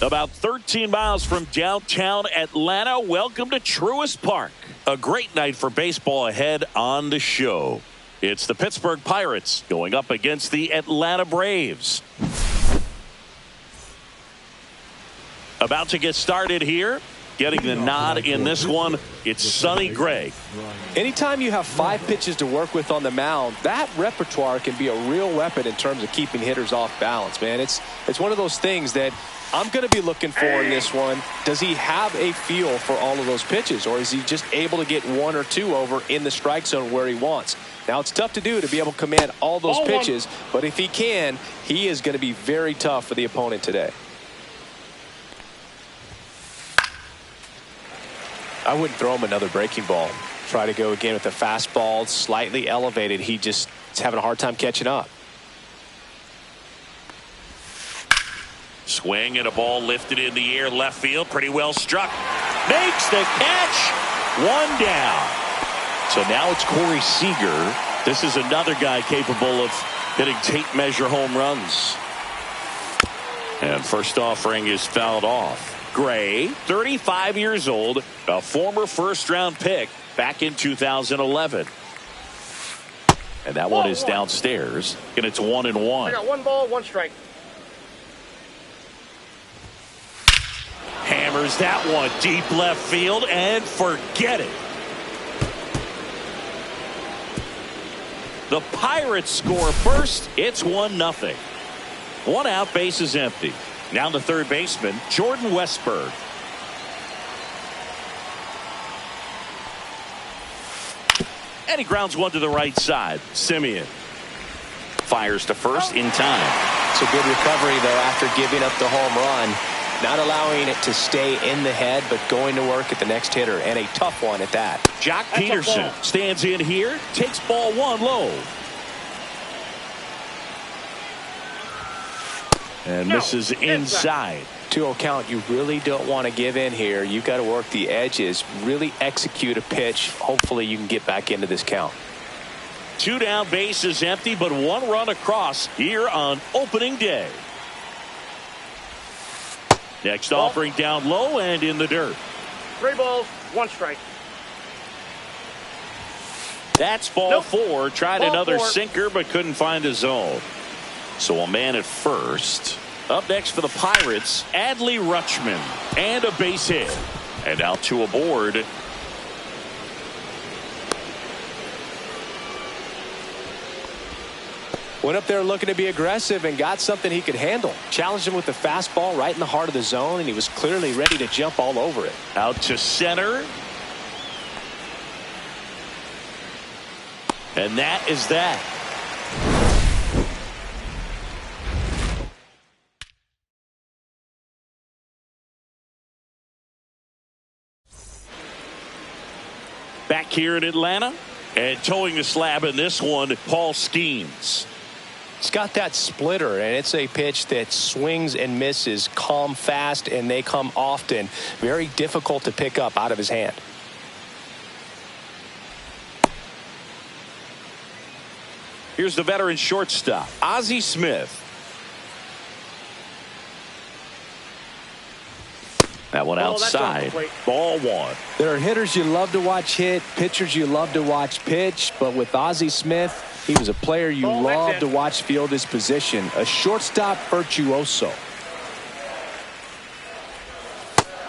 About 13 miles from downtown Atlanta, welcome to Truist Park. A great night for baseball ahead on the show. It's the Pittsburgh Pirates going up against the Atlanta Braves. About to get started here. Getting the nod in this one, it's Sonny Gray. Anytime you have 5 pitches to work with on the mound, that repertoire can be a real weapon in terms of keeping hitters off balance, man. It's one of those things that I'm going to be looking for in this one. Does he have a feel for all of those pitches, or is he just able to get 1 or 2 over in the strike zone where he wants? Now, it's tough to do to be able to command all those pitches, but if he can, he is going to be very tough for the opponent today. I wouldn't throw him another breaking ball. Try to go again with the fastball, slightly elevated. He just is having a hard time catching up. Swing and a ball lifted in the air, left field, pretty well struck. Makes the catch. 1 down. So now it's Corey Seager. This is another guy capable of hitting tape measure home runs. And first offering is fouled off. Gray, 35 years old, a former first-round pick back in 2011. And that one is downstairs, and it's 1-1. I got 1 ball, 1 strike. Hammers that one deep left field, and forget it. The Pirates score first. It's 1-0. 1 out, base is empty. Now the third baseman, Jordan Westburg. And he grounds one to the right side. Simeon fires to first in time. It's a good recovery, though, after giving up the home run. Not allowing it to stay in the head, but going to work at the next hitter, and a tough one at that. Jock Peterson stands in here, takes ball 1 low. And misses inside. 2-0 count. You really don't want to give in here. You've got to work the edges, really execute a pitch. Hopefully you can get back into this count. 2 down, base is empty, but 1 run across here on opening day. Next offering down low and in the dirt. 3 balls, 1 strike. That's ball 4. Tried Ball another 4. sinker but couldn't find a zone. So a man at first. Up next for the Pirates, Adley Rutschman. And a base hit. And out to aboard. Went up there looking to be aggressive and got something he could handle. Challenged him with the fastball right in the heart of the zone, and he was clearly ready to jump all over it. Out to center. And that is that. Back here in Atlanta, and towing the slab in this one, Paul Skeens. It's got that splitter, and it's a pitch that swings and misses, come fast, and they come often. Very difficult to pick up out of his hand. Here's the veteran shortstop, Ozzie Smith. That one outside. Ball 1. There are hitters you love to watch hit, pitchers you love to watch pitch, but with Ozzie Smith, he was a player you love to watch field his position, a shortstop virtuoso.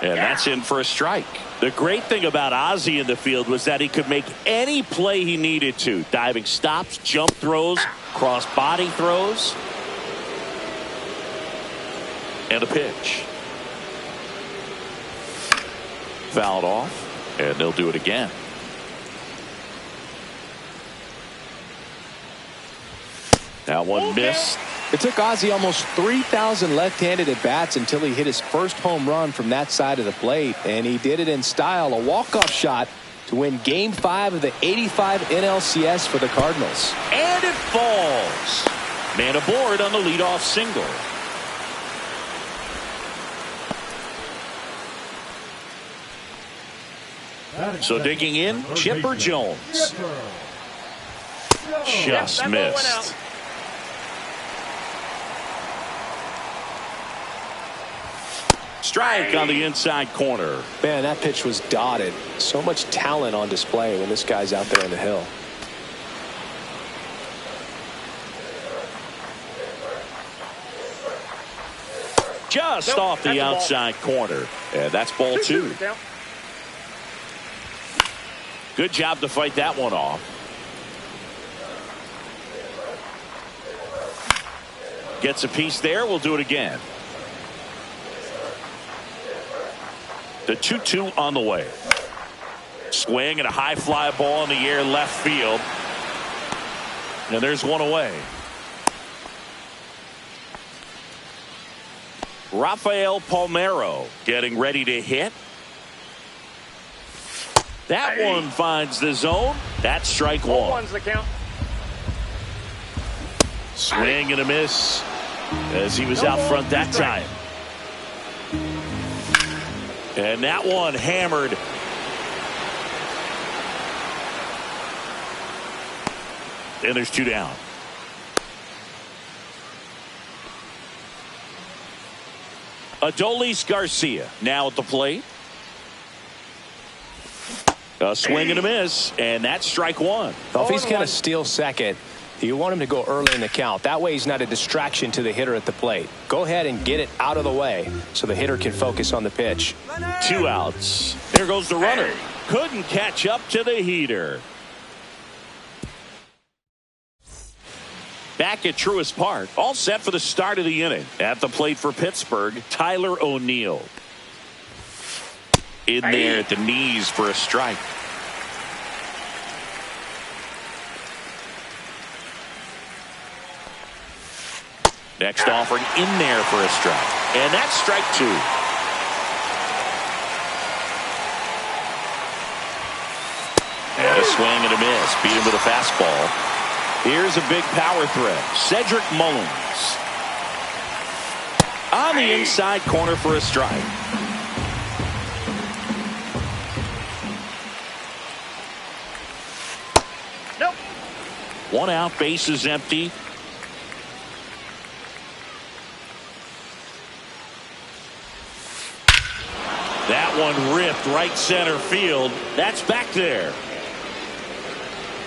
And that's in for a strike. The great thing about Ozzie in the field was that he could make any play he needed to. Diving stops, jump throws, cross body throws. And a pitch. Fouled off, and they'll do it again. That one missed. It took Ozzie almost 3,000 left-handed at-bats until he hit his first home run from that side of the plate, and he did it in style, a walk-off shot to win Game 5 of the '85 NLCS for the Cardinals. And it falls. Man aboard on the leadoff single. So digging in, Chipper Jones. Just missed. Strike on the inside corner. Man, that pitch was dotted. So much talent on display when this guy's out there on the hill. Just off the outside corner. And that's ball 2. Good job to fight that one off. Gets a piece there. We'll do it again. The 2-2 on the way. Swing and a high fly ball in the air left field. And there's one away. Rafael Palmeiro getting ready to hit. That one finds the zone. That's strike 1. One's the count. Swing and a miss as he was out front that time. And that one hammered. And there's 2 down. Adolis Garcia now at the plate. A swing and a miss, and that's strike 1. Well, if he's going to steal second, you want him to go early in the count. That way he's not a distraction to the hitter at the plate. Go ahead and get it out of the way so the hitter can focus on the pitch. 2 outs. There goes the runner. Couldn't catch up to the heater. Back at Truist Park, all set for the start of the inning. At the plate for Pittsburgh, Tyler O'Neill. In there at the knees for a strike. Next offering in there for a strike. And that's strike 2. And a swing and a miss. Beat him with a fastball. Here's a big power threat. Cedric Mullins. On the inside corner for a strike. Nope. 1 out, base is empty. That one ripped right center field. That's back there.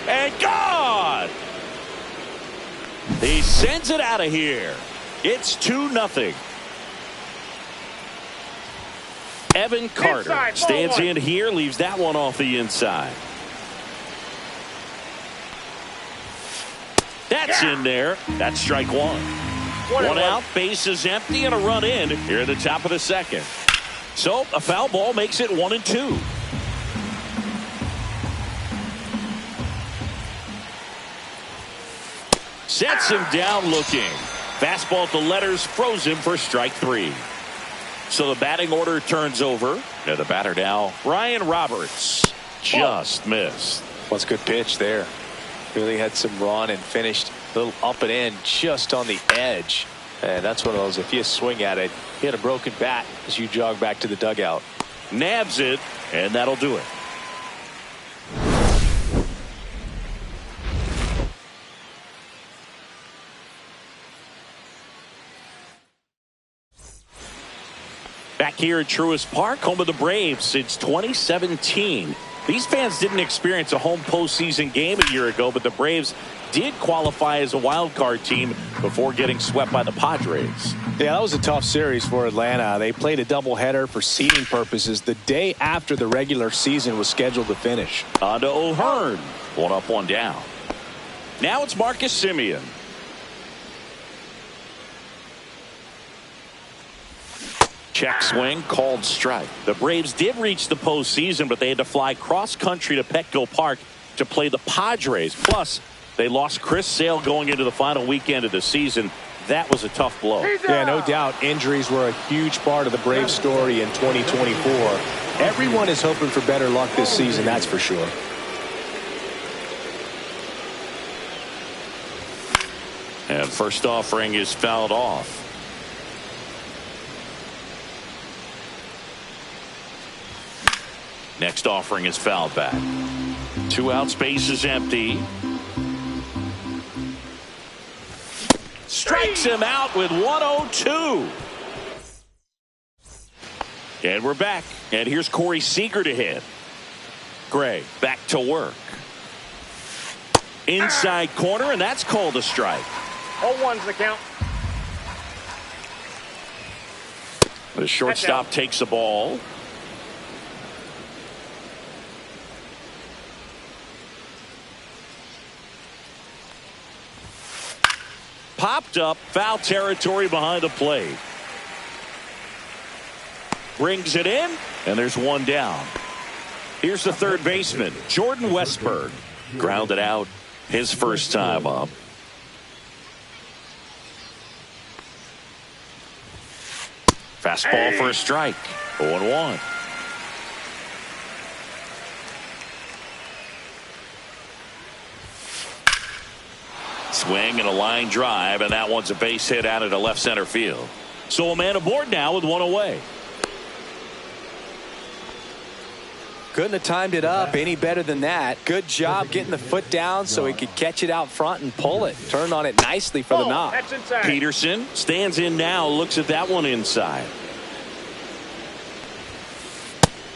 And gone! He sends it out of here. It's 2-0. Evan Carter Inside, stands ball 1. in here, leaves that one off the inside. That's in there. That's strike 1. 1 out, base is empty, and a run in here at the top of the second. So a foul ball makes it 1-2. Sets him down looking. Fastball at the letters, froze him for strike 3. So the batting order turns over. And the batter now, Ryan Roberts. Just missed. What's a good pitch there. Really had some run and finished a little up and in just on the edge. And that's one of those, if you swing at it, you had a broken bat as you jog back to the dugout. Nabs it, and that'll do it. Back here at Truist Park, home of the Braves since 2017. These fans didn't experience a home postseason game a year ago, but the Braves did qualify as a wild card team before getting swept by the Padres. Yeah, that was a tough series for Atlanta. They played a doubleheader for seeding purposes the day after the regular season was scheduled to finish. On to O'Hearn. 1 up, 1 down. Now it's Marcus Semien. Check swing, called strike. The Braves did reach the postseason, but they had to fly cross country to Petco Park to play the Padres. Plus, they lost Chris Sale going into the final weekend of the season. That was a tough blow. Yeah, no doubt. Injuries were a huge part of the Braves story in 2024. Everyone is hoping for better luck this season, that's for sure. And first offering is fouled off. Next offering is fouled back. 2 outs, base is empty. Strikes him out with 102. And we're back. And here's Corey Seager to hit. Gray back to work. Inside corner, and that's called a strike. 0-1's the count. The shortstop takes the ball. Popped up, foul territory behind the plate. Brings it in, and there's one down. Here's the third baseman, Jordan Westberg. Grounded out his first time up. Fastball for a strike. 0-1. Swing and a line drive, and that one's a base hit out of the left center field. So a man aboard now with one away. Couldn't have timed it up any better than that. Good job getting the foot down so he could catch it out front and pull it. Turned on it nicely for the knock. That's inside. Peterson stands in now, looks at that one inside.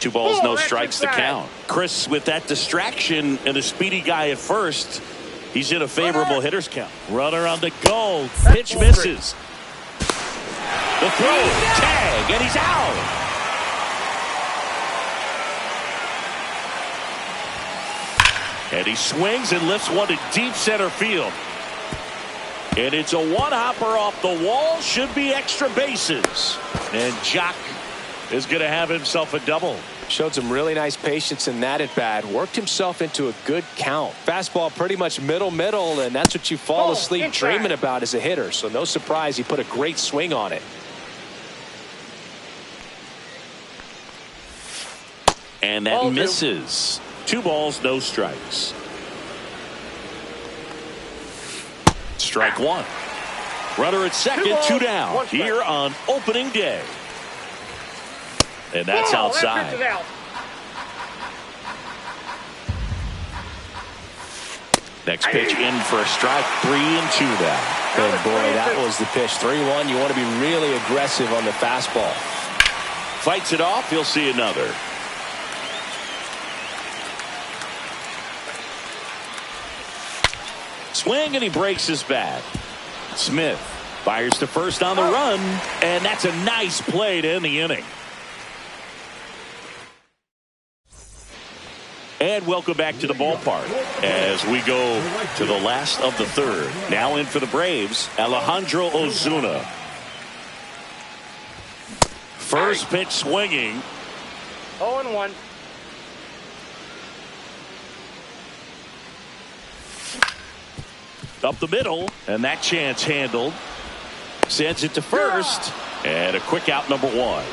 2 balls, no strikes to count. Chris, with that distraction and a speedy guy at first, he's in a favorable hitter's count. Runner on the go. Pitch misses. The throw, tag, and he's out. And he swings and lifts one to deep center field. And it's a one-hopper off the wall. Should be extra bases. And Jock is going to have himself a double. Showed some really nice patience in that at bat. Worked himself into a good count. Fastball pretty much middle, and that's what you fall asleep dreaming about as a hitter. So no surprise he put a great swing on it. And that misses. 2 balls, no strikes. Strike one. Runner at second, 2 down here on opening day. And that's outside. Next pitch in for a strike. 3-2 now. And boy, that was the pitch. 3-1. You want to be really aggressive on the fastball. Fights it off. He'll see another. Swing, and he breaks his bat. Smith fires to first on the run, and that's a nice play to end the inning. And welcome back to the ballpark as we go to the last of the third. Now in for the Braves, Alejandro Ozuna. First pitch swinging. 0-1. Up the middle, and that chance handled. Sends it to first, and a quick out, number 1.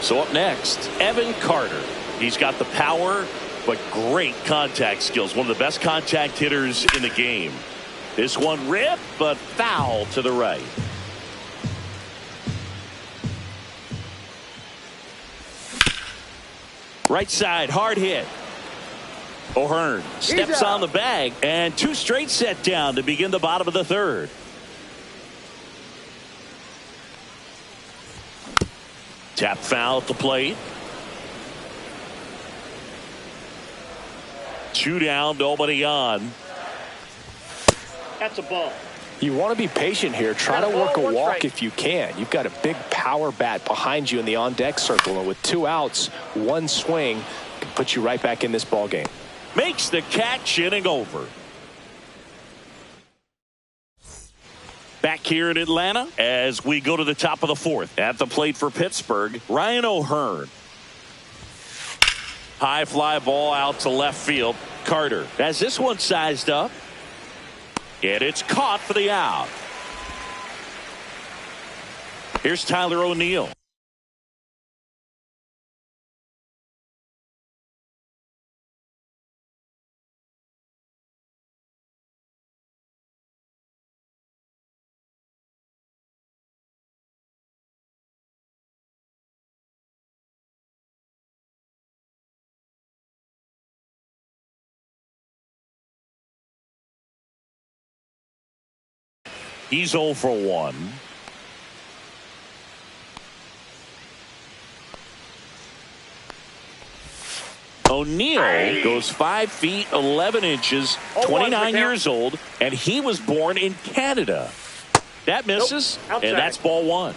So up next, Evan Carter. He's got the power, but great contact skills. One of the best contact hitters in the game. This one ripped, but foul to the right. Right side, hard hit. O'Hearn steps on the bag, and 2 straight set down to begin the bottom of the third. Tap foul at the plate. 2 down, nobody on. That's a ball. You want to be patient here. Try to work a walk if you can. You've got a big power bat behind you in the on-deck circle, and with 2 outs, 1 swing can put you right back in this ball game. Makes the catch, inning over. Back here in Atlanta as we go to the top of the 4th. At the plate for Pittsburgh, Ryan O'Hearn. High fly ball out to left field. Carter has this one sized up. And it's caught for the out. Here's Tyler O'Neill. He's 0 for 1. O'Neal goes 5 feet 11 inches, 29 years old, and he was born in Canada. That misses, and that's ball one.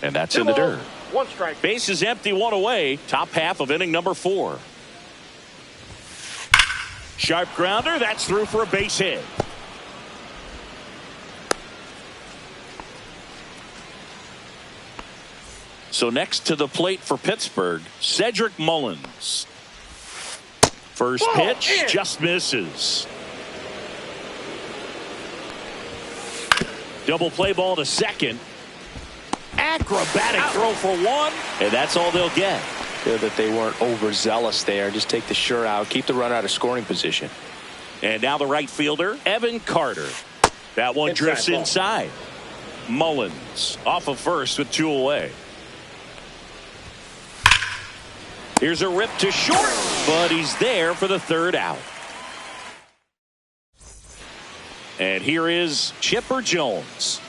And that's in the dirt. One strike. Base is empty, one away. Top half of inning number 4. Sharp grounder. That's through for a base hit. So next to the plate for Pittsburgh, Cedric Mullins. First pitch just misses. Double play ball to second. Acrobatic throw for one, and that's all they'll get. Feel that they weren't overzealous there. Just take the sure out, keep the run out of scoring position. And now the right fielder, Evan Carter. That one drifts inside. Mullins off of first with 2 away. Here's a rip to short, but he's there for the 3rd out. And here is Chipper Jones.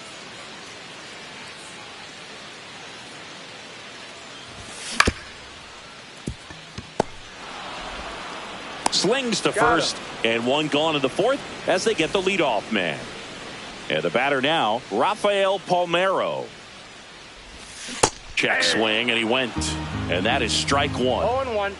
Slings to first, and one gone in the 4th as they get the leadoff man. And the batter now, Rafael Palmeiro. Check swing, and he went. And that is strike 1. 0-1.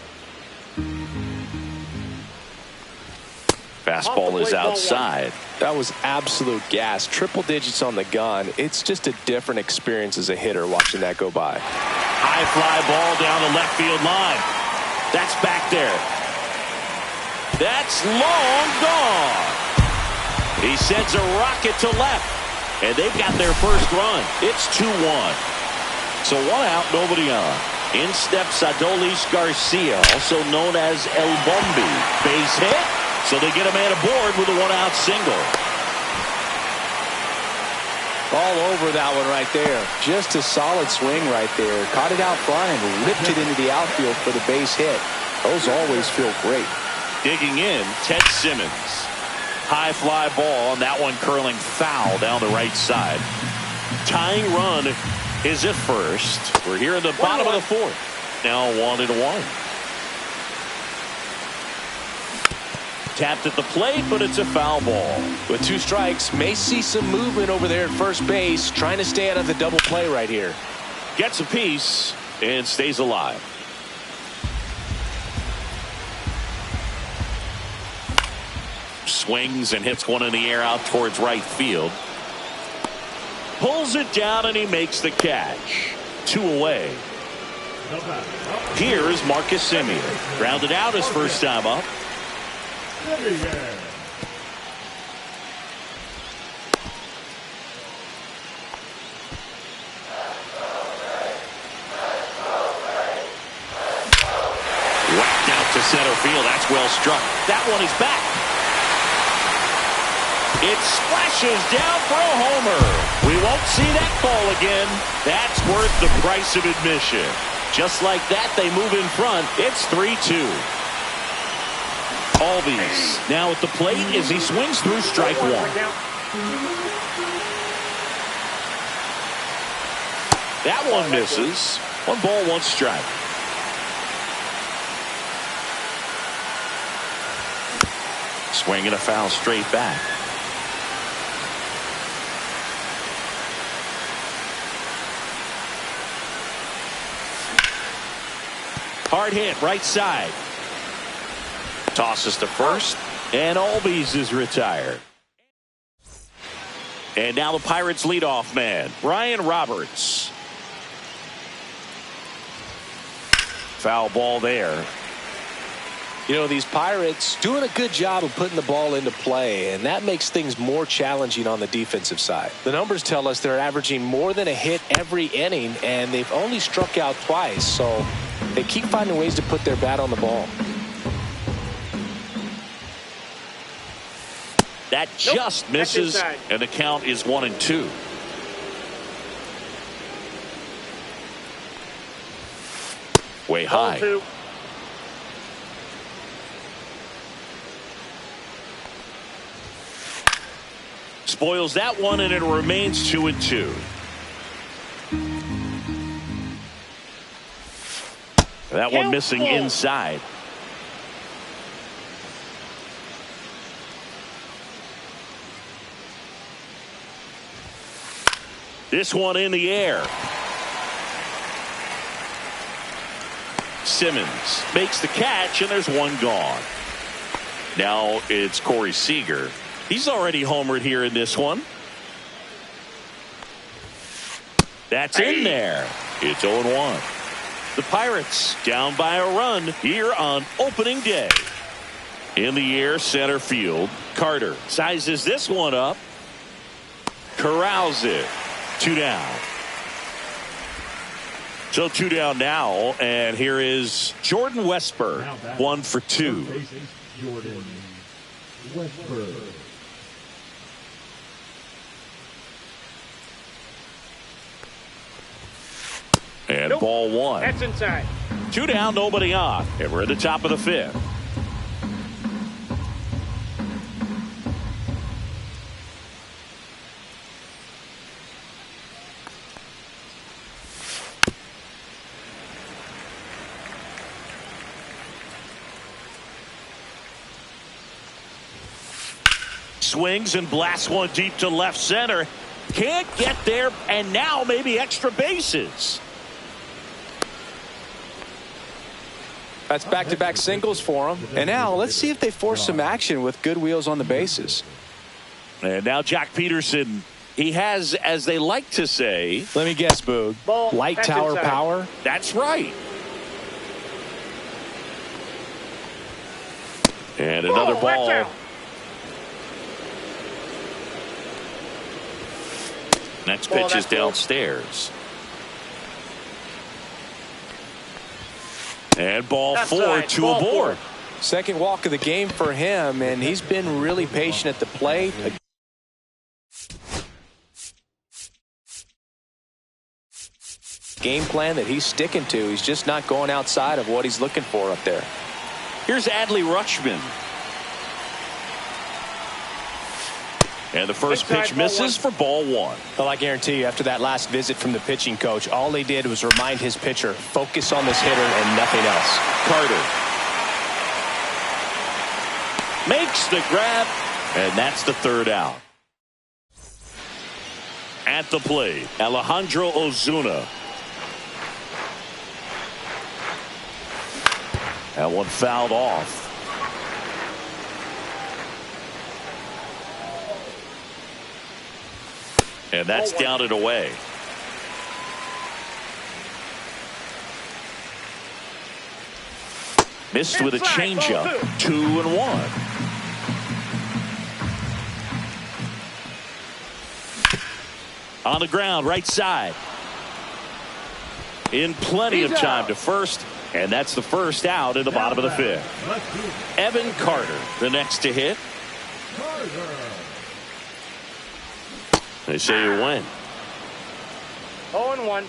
Fastball is outside. That was absolute gas. Triple digits on the gun. It's just a different experience as a hitter watching that go by. High fly ball down the left field line. That's back there. That's long gone. He sends a rocket to left, and they've got their first run. It's 2-1. So 1 out, nobody on. In steps Adolis Garcia, also known as El Bombi. Base hit, so they get a man aboard with a 1-out single. All over that one right there. Just a solid swing right there. Caught it out front and ripped it into the outfield for the base hit. Those always feel great. Digging in, Ted Simmons. High fly ball, and that one curling foul down the right side. Tying run is at first. We're here in the bottom of the 4th. Now 1-1. Tapped at the plate, but it's a foul ball. With 2 strikes, may see some movement over there at first base, trying to stay out of the double play right here. Gets a piece and stays alive. Swings and hits one in the air out towards right field. Pulls it down, and he makes the catch. 2 away. Here's Marcus Semien. Grounded out his first time up. Whacked out to center field. That's well struck. That one is back. It splashes down for a homer. We won't see that ball again. That's worth the price of admission. Just like that, they move in front. It's 3-2. Albies now at the plate as he swings through strike 1. That one misses. 1 ball, 1 strike. Swing and a foul straight back. Hard hit, right side. Tosses to first, and Albies is retired. And now the Pirates leadoff man, Ryan Roberts. Foul ball there. You know, these Pirates doing a good job of putting the ball into play, and that makes things more challenging on the defensive side. The numbers tell us they're averaging more than a hit every inning, and they've only struck out twice, so they keep finding ways to put their bat on the ball. That just misses, and the count is 1-2. Way high. 0-2. Spoils that one, and it remains 2-2. That one missing inside. This one in the air. Simmons makes the catch, and there's one gone. Now it's Corey Seager. He's already homered here in this one. That's in there. It's 0-1. The Pirates down by a run here on opening day. In the air, center field. Carter sizes this one up. Corrals it. 2 down. So 2 down now, and here is Jordan Westburg, 1 for 2. Jordan Westburg. And ball 1. That's inside. 2 down, nobody on. And we're at the top of the 5th. Swings and blasts one deep to left center. Can't get there, and now maybe extra bases. That's back-to-back singles for them. And now let's see if they force some action with good wheels on the bases. And now Jack Peterson, he has, as they like to say, let me guess, Boog. Light tower inside. power. That's right. And another ball. Next pitch is downstairs. And ball 4, 2 aboard. Second walk of the game for him, and he's been really patient at the plate. Game plan that he's sticking to. He's just not going outside of what he's looking for up there. Here's Adley Rutschman. And the first pitch misses for ball 1. Well, I guarantee you, after that last visit from the pitching coach, all they did was remind his pitcher, focus on this hitter and nothing else. Carter makes the grab, and that's the 3rd out. At the plate, Alejandro Ozuna. That one fouled off. And that's down and away. Missed with a changeup. 2-1. On the ground, right side. In plenty of time to first. And that's the first out in the bottom of the 5th. Evan Carter, the next to hit. They say you win. 0-1.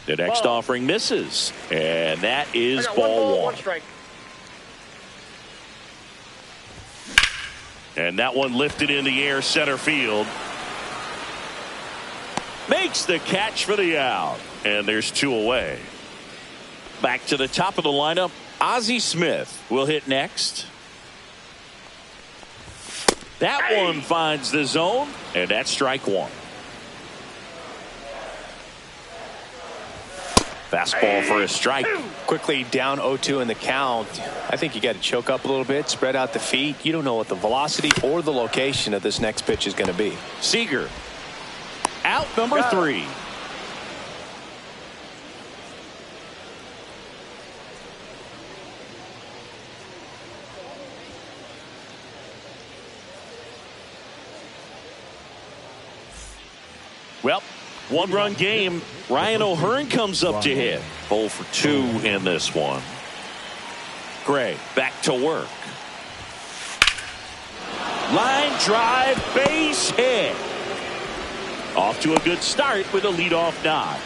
The next offering misses. And that is ball 1. Strike. And that one lifted in the air, center field. Makes the catch for the out. And there's 2 away. Back to the top of the lineup. Ozzie Smith will hit next. That one finds the zone, and that's strike 1. Fastball for a strike. Quickly down 0-2 in the count. I think you got to choke up a little bit, spread out the feet. You don't know what the velocity or the location of this next pitch is going to be. Seager. Out number 3. Well, 1-run game. Ryan O'Hearn comes up to hit. 0 for 2 in this one. Gray back to work. Line drive, base hit. Off to a good start with a leadoff nod.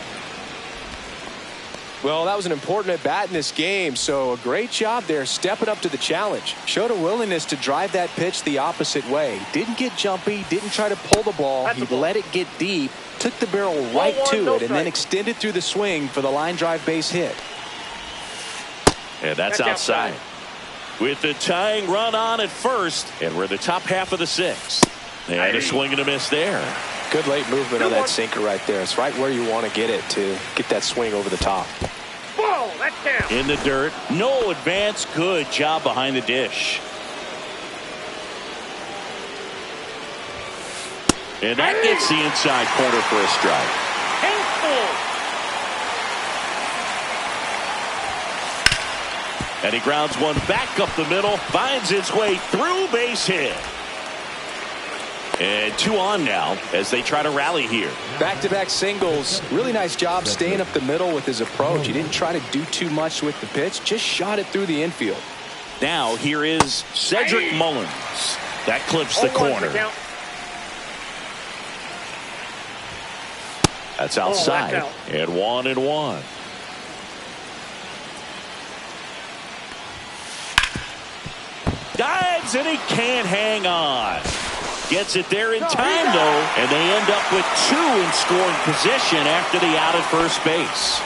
Well, that was an important at bat in this game, so a great job there stepping up to the challenge. Showed a willingness to drive that pitch the opposite way. Didn't get jumpy, didn't try to pull the ball. He let it get deep, took the barrel right to it and then extended through the swing for the line drive base hit. And that's outside. With the tying run on at first, and we're the top half of the sixth. And a swing and a miss there. Good late movement on that sinker right there. It's right where you want to get it to get that swing over the top. Ball, that's down. In the dirt, no advance. Good job behind the dish. And that gets the inside corner for a strike. And he grounds one back up the middle, finds its way through, base hit. And 2 on now as they try to rally here. Back-to-back singles. Really nice job staying up the middle with his approach. He didn't try to do too much with the pitch, just shot it through the infield. Now here is Cedric Mullins. That clips the corner. That's outside. That's out. And 1-1. Dives and he can't hang on. Gets it there in time though, and they end up with 2 in scoring position after the out at first base.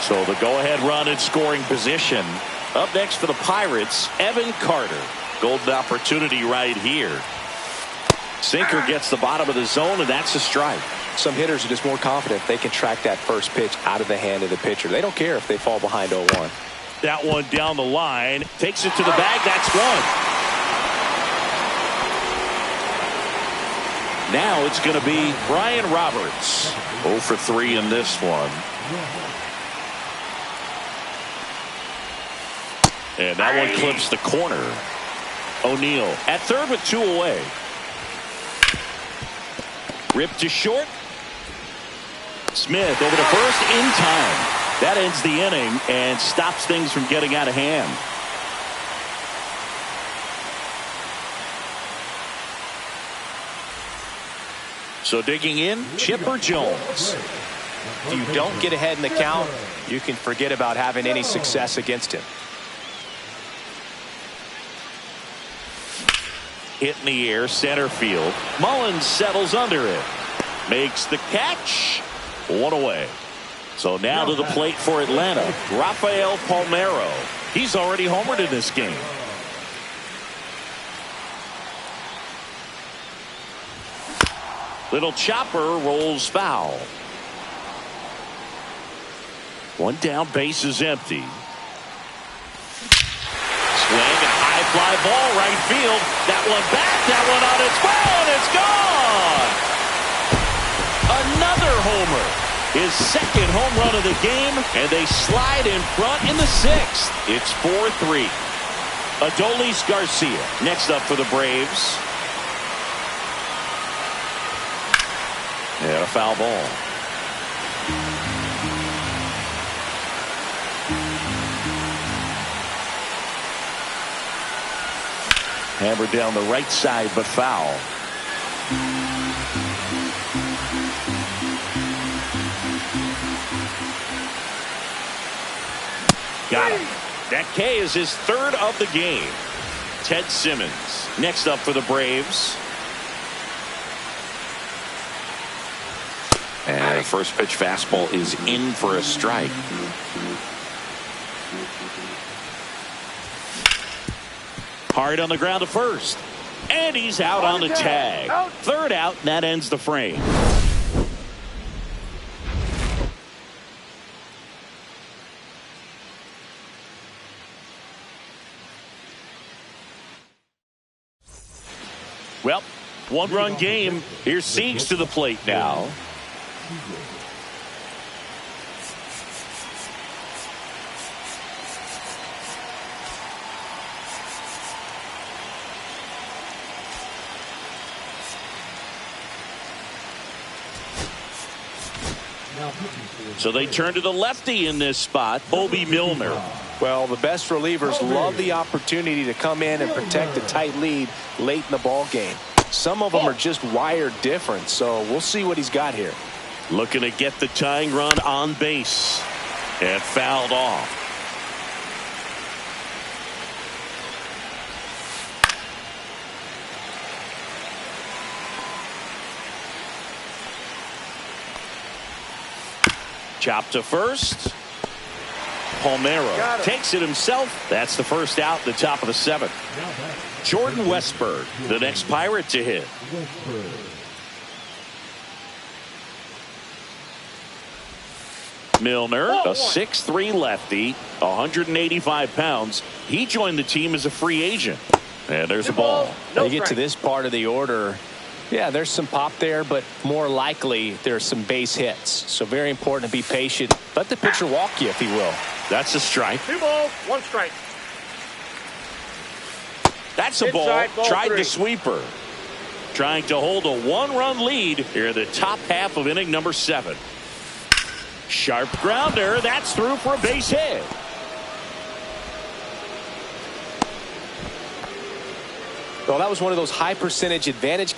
So the go-ahead run in scoring position. Up next for the Pirates, Evan Carter. Golden opportunity right here. Sinker gets the bottom of the zone, and that's a strike. Some hitters are just more confident they can track that first pitch out of the hand of the pitcher. They don't care if they fall behind 0-1. That one down the line. Takes it to the bag. That's one. Now it's going to be Brian Roberts. 0 for 3 in this one. And that one clips the corner. O'Neill at third with 2 away. Ripped to short. Smith over to first in time. That ends the inning and stops things from getting out of hand. So digging in, Chipper Jones. If you don't get ahead in the count, you can forget about having any success against him. Hit in the air, center field. Mullins settles under it. Makes the catch. 1 away. So now to the plate for Atlanta, Rafael Palmeiro. He's already homered in this game. Little chopper rolls foul. 1 down, base is empty. Swing, a high fly ball, right field. That one back, that one on its way, and it's gone. Another homer. His second home run of the game, and they slide in front in the 6th. It's 4-3. Adolis Garcia next up for the Braves. And a foul ball. Hammered down the right side, but foul. Got him. That K is his 3rd of the game. Ted Simmons next up for the Braves. And the first pitch fastball is in for a strike. Hard on the ground to first. And he's out on the tag. 3rd out, and that ends the frame. Well, 1-run game. Here's Siegs to the plate now. So they turn to the lefty in this spot, Bobby Milner. Well, the best relievers love the opportunity to come in and protect a tight lead late in the ball game. Some of them are just wired different, so we'll see what he's got here. Looking to get the tying run on base. And fouled off. Chop to first. Palmeiro takes it himself. That's the first out, the top of the 7th. Jordan Westburg, the next Pirate to hit. Milner, a 6'3 lefty, 185 pounds. He joined the team as a free agent. And there's a ball. They get to this part of the order. Yeah, there's some pop there, but more likely there's some base hits. So very important to be patient. Let the pitcher walk you, if he will. That's a strike. 2 balls, 1 strike. That's a ball. Tried the sweeper. Trying to hold a 1-run lead here in the top half of inning number 7. Sharp grounder. That's through for a base hit. Well, that was one of those high percentage advantage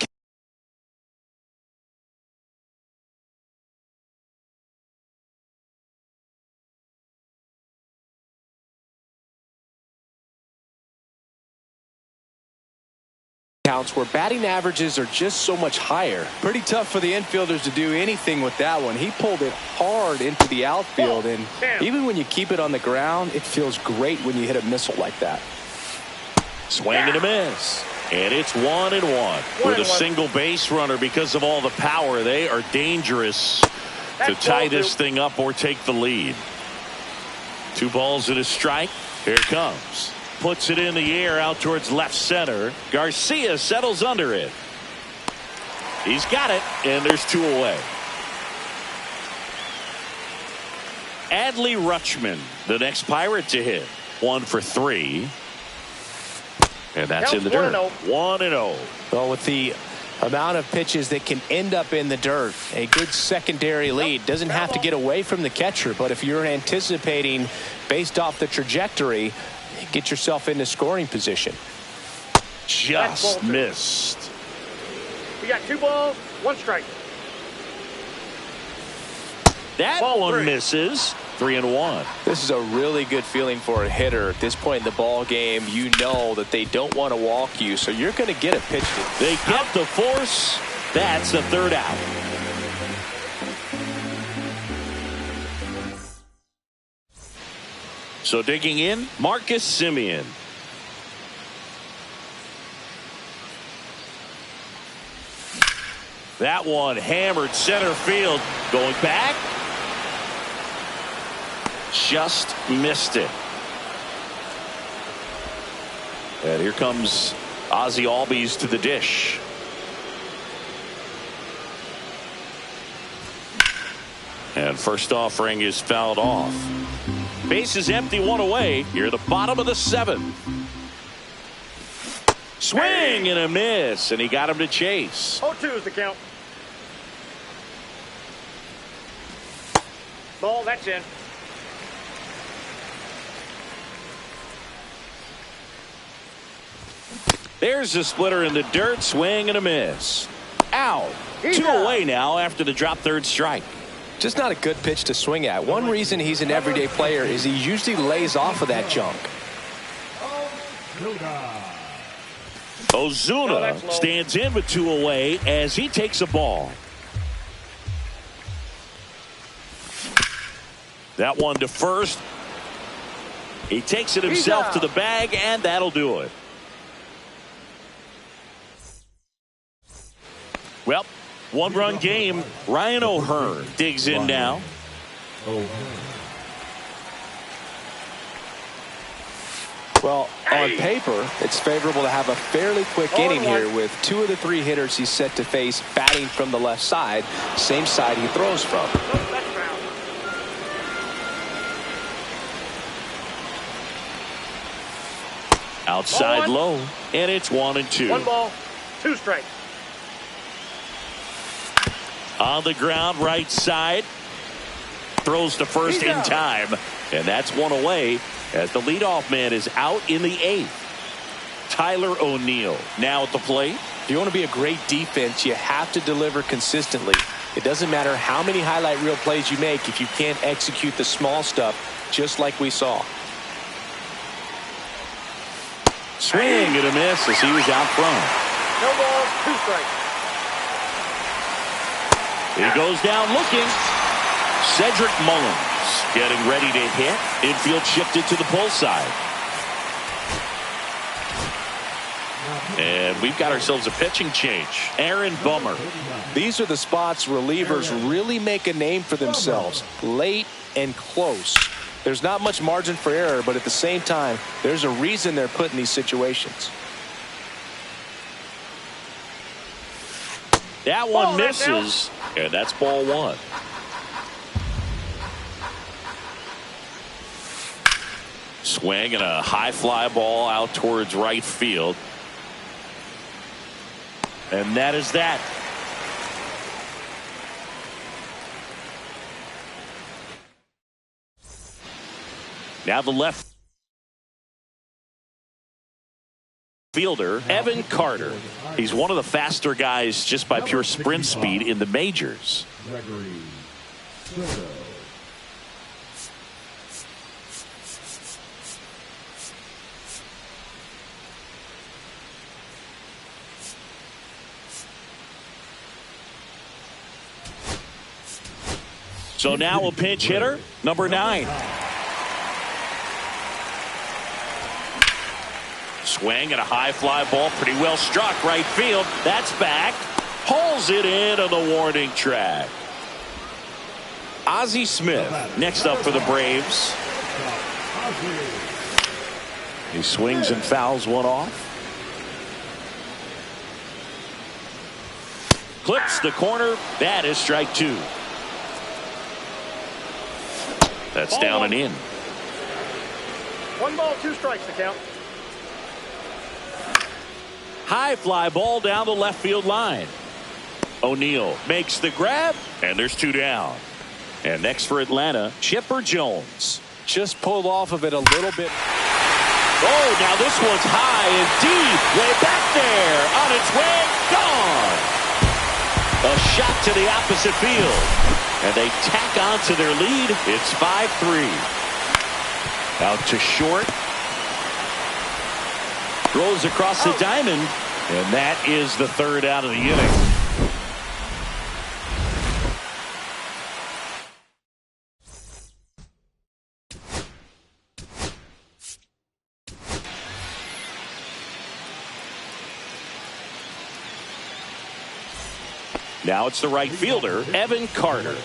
counts where batting averages are just so much higher. Pretty tough for the infielders to do anything with that one. He pulled it hard into the outfield, and even when you keep it on the ground, it feels great when you hit a missile like that. Swing and a miss. And it's 1-1 with a single base runner. Because of all the power, they are dangerous to tie this thing up or take the lead. 2 balls and a strike. Here it comes. Puts it in the air out towards left center. Garcia settles under it. He's got it, and there's 2 away. Adley Rutschman, the next Pirate to hit. 1 for 3. And that's in the dirt. 1-0. Well, with the amount of pitches that can end up in the dirt, a good secondary lead. Doesn't have to get away from the catcher, but if you're anticipating based off the trajectory, get yourself into scoring position. Just missed. We got 2 balls, 1 strike. That one misses. 3-1. This is a really good feeling for a hitter at this point in the ball game. You know that they don't want to walk you, so you're going to get a pitch. They get the force. That's the 3rd out. So digging in, Marcus Semien. That one hammered center field. Going back. Just missed it. And here comes Ozzie Albies to the dish. And first offering is fouled off. Base is empty, 1 away. Here at the bottom of the 7th. Swing and a miss, and he got him to chase. 0-2 is the count. Ball, that's in. There's a splitter in the dirt. Swing and a miss. Out. 2 away now after the drop 3rd strike. Just not a good pitch to swing at. One reason he's an everyday player is he usually lays off of that junk. Ozuna stands in with 2 away as he takes a ball. That one to first. He takes it himself to the bag, and that'll do it. Well, 1-run game. Ryan O'Hearn digs in now. Well, on paper, it's favorable to have a fairly quick inning here with 2 of the 3 hitters he's set to face batting from the left side, same side he throws from. Outside low, and it's 1-2. 1 ball, 2 strikes. On the ground, right side. Throws to first in time. And that's 1 away as the leadoff man is out in the 8th. Tyler O'Neill now at the plate. If you want to be a great defense, you have to deliver consistently. It doesn't matter how many highlight reel plays you make if you can't execute the small stuff, just like we saw. Swing and a miss as he was out front. No ball, 2 strikes. He goes down looking. Cedric Mullins getting ready to hit. Infield shifted to the pull side. And we've got ourselves a pitching change. Aaron Bummer. These are the spots relievers really make a name for themselves. Late and close. There's not much margin for error, but at the same time, there's a reason they're put in these situations. That one misses, and that's ball one. Swing and a high fly ball out towards right field. And that is that. Now the left fielder, Evan Carter. He's one of the faster guys just by pure sprint speed in the majors. So now a pinch hitter, number 9. Swing and a high fly ball, pretty well struck right field. That's back. Pulls it in on the warning track. Ozzie Smith next up for the Braves. He swings and fouls one off. Clips the corner. That is strike 2. That's down and in. 1 ball, 2 strikes to count. High fly ball down the left field line. O'Neill makes the grab, and there's 2 down. And next for Atlanta, Chipper Jones. Just pulled off of it a little bit. Oh, now this one's high and deep. Way back there. On its way. Gone. A shot to the opposite field. And they tack on to their lead. It's 5-3. Out to short. Throws across the diamond. And that is the 3rd out of the inning. Now it's the right fielder, Evan Carter.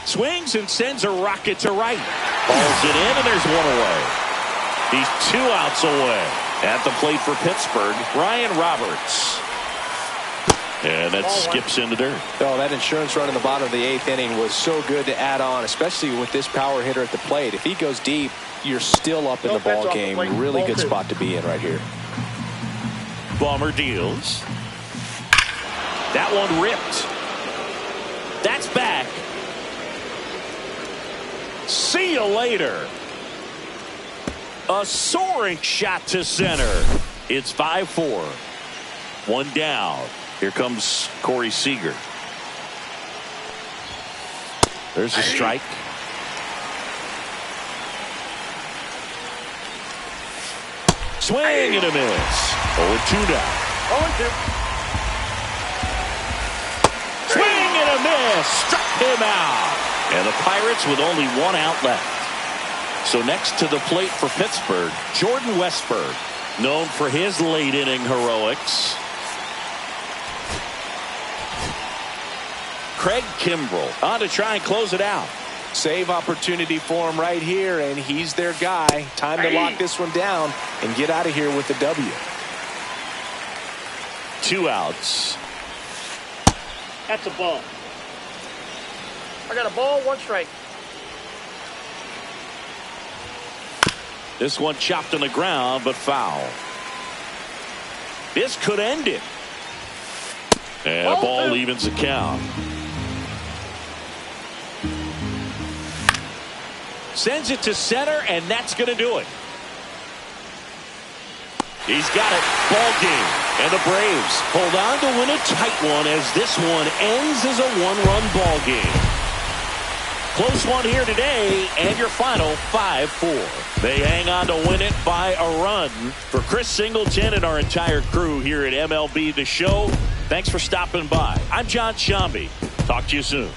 Swings and sends a rocket to right. Balls it in, and there's 1 away. He's 2 outs away. At the plate for Pittsburgh, Ryan Roberts. And that skips into dirt. Oh, that insurance run in the bottom of the 8th inning was so good to add on, especially with this power hitter at the plate. If he goes deep, you're still up in the ball game. Really good spot to be in right here. Bummer deals. That one ripped. That's back. See you later. A soaring shot to center. It's 5-4. 1 down. Here comes Corey Seager. There's a strike. Swing and a miss. 0-2 now. 0-2. Swing and a miss. Struck him out. And the Pirates with only 1 out left. So next to the plate for Pittsburgh, Jordan Westburg, known for his late inning heroics. Craig Kimbrell on to try and close it out. Save opportunity for him right here, and he's their guy. Time to lock this one down and get out of here with the W. 2 outs. That's a ball. I got a ball, 1 strike. This one chopped on the ground, but foul. This could end it. And a ball evens the count. Sends it to center, and that's going to do it. He's got it. Ball game. And the Braves hold on to win a tight one as this one ends as a one-run ball game. Close one here today, and your final 5-4. They hang on to win it by a run. For Chris Singleton and our entire crew here at MLB The Show, thanks for stopping by. I'm John Shambi. Talk to you soon.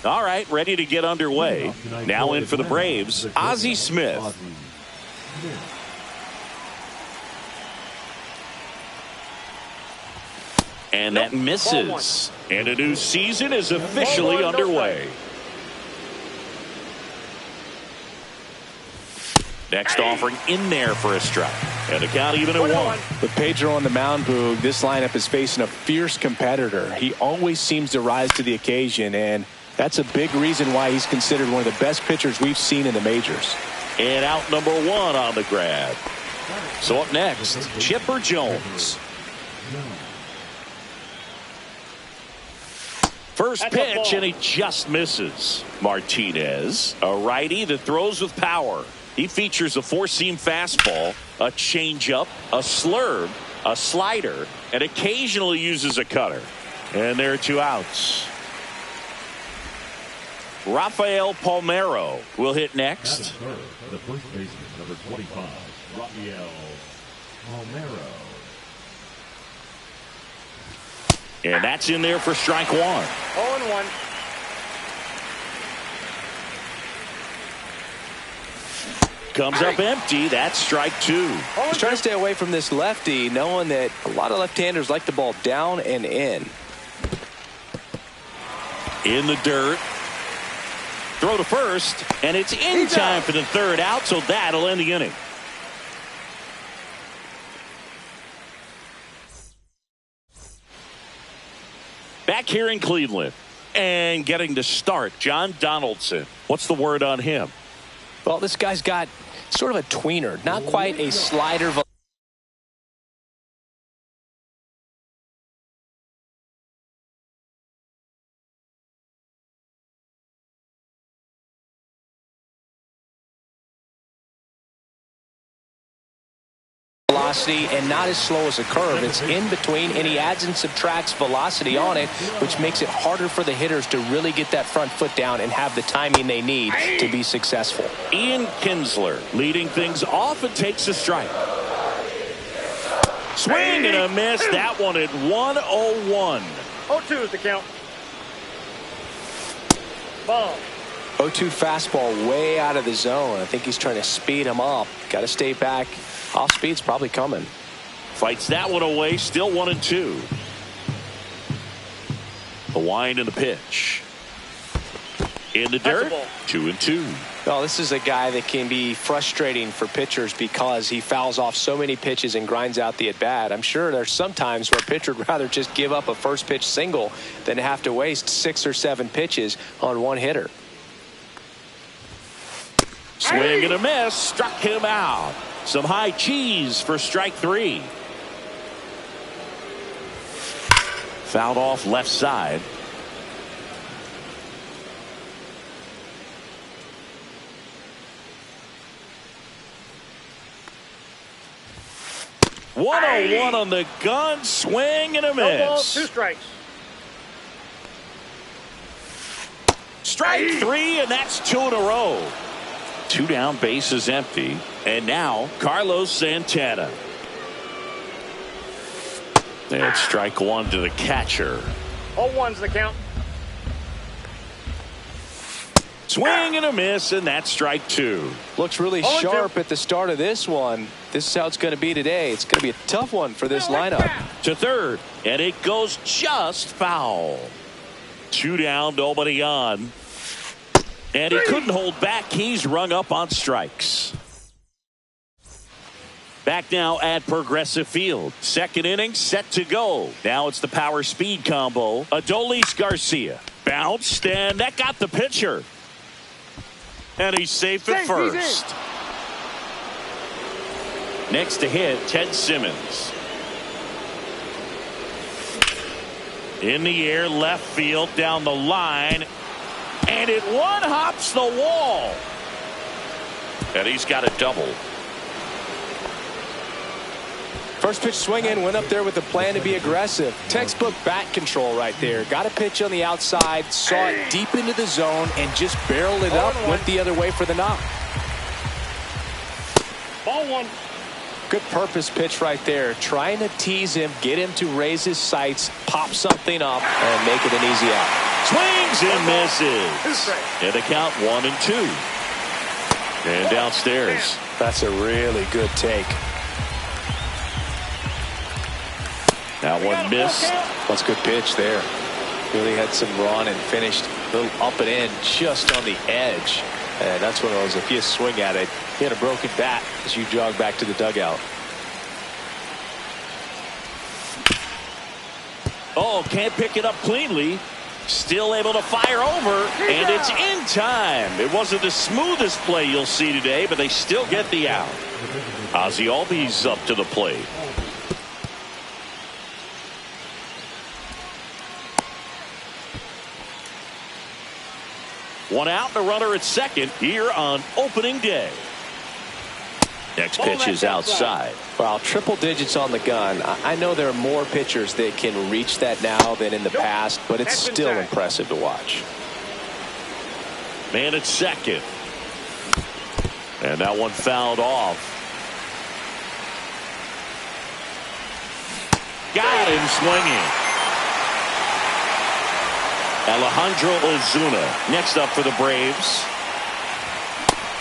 All right, ready to get underway. Now in for the Braves, Ozzie Smith. And that misses. And a new season is officially underway. Next offering in there for a strike. And the count even at 1. With Pedro on the mound, Boog, this lineup is facing a fierce competitor. He always seems to rise to the occasion, and that's a big reason why he's considered one of the best pitchers we've seen in the majors. And out number 1 on the grab. So up next, Chipper Jones. First pitch, and he just misses. Martinez, a righty that throws with power. He features a 4-seam fastball, a changeup, a slurve, a slider, and occasionally uses a cutter. And there are 2 outs. Rafael Palmeiro will hit next. The first baseman, number 25, Rafael Palmeiro. And that's in there for strike 1. 0-1. Comes up empty. That's strike 2. He's trying to stay away from this lefty, knowing that a lot of left-handers like the ball down and in. In the dirt. Throw to first, and it's in time for the 3rd out, so that'll end the inning. Back here in Cleveland, and getting to start, John Donaldson. What's the word on him? Well, this guy's got sort of a tweener, not quite a slider. Velocity and not as slow as a curve. It's in between, and he adds and subtracts velocity on it, which makes it harder for the hitters to really get that front foot down and have the timing they need to be successful. Ian Kinsler leading things off and takes a strike. Swing and a miss. That one at 1-0-1. 0-2 is the count. Ball. 0-2 fastball way out of the zone. I think he's trying to speed him up. Got to stay back. Off speed's probably coming. Fights that one away. Still 1-2. The wind and the pitch. In the dirt. 2-2. Well, this is a guy that can be frustrating for pitchers because he fouls off so many pitches and grinds out the at-bat. I'm sure there's some times where a pitcher would rather just give up a first pitch single than have to waste 6 or 7 pitches on one hitter. Swing and a miss. Struck him out. Some high cheese for strike 3. Fouled off left side. One on the gun. Swing and a miss. No ball, 2 strikes. Strike 3, and that's 2 in a row. 2 down, bases empty. And now Carlos Santana. And strike 1 to the catcher. 0-1's the count. Swing and a miss, and that's strike 2. Looks really sharp at the start of this one. This is how it's going to be today. It's going to be a tough one for this lineup. To third, and it goes just foul. 2 down, nobody on. And he couldn't hold back. He's rung up on strikes. Back now at Progressive Field. Second inning set to go. Now it's the power speed combo. Adolis Garcia bounced, and that got the pitcher. And he's safe at first. Next to hit, Ted Simmons. In the air, left field, down the line. And it one-hops the wall. And he's got a double. First pitch swinging, went up there with a plan to be aggressive. Textbook bat control right there. Got a pitch on the outside, saw it deep into the zone, and just barreled it up, went the other way for the knock. Ball 1. Good purpose pitch right there. Trying to tease him, get him to raise his sights, pop something up, and make it an easy out. Swings and misses. And the count 1-2. And downstairs. That's a really good take. That one missed. That's a good pitch there. Really had some run and finished a little up and in just on the edge. And that's one of those, if you swing at it, hit a broken bat as you jog back to the dugout. Oh, can't pick it up cleanly. Still able to fire over, and it's in time. It wasn't the smoothest play you'll see today, but they still get the out. Ozzie Albies up to the plate. One out, the runner at second here on opening day. Next pitch is outside. Well, triple digits on the gun. I know there are more pitchers that can reach that now than in the past, but it's still impressive to watch. Man at second. And that one fouled off. Got him swinging. Alejandro Ozuna next up for the Braves.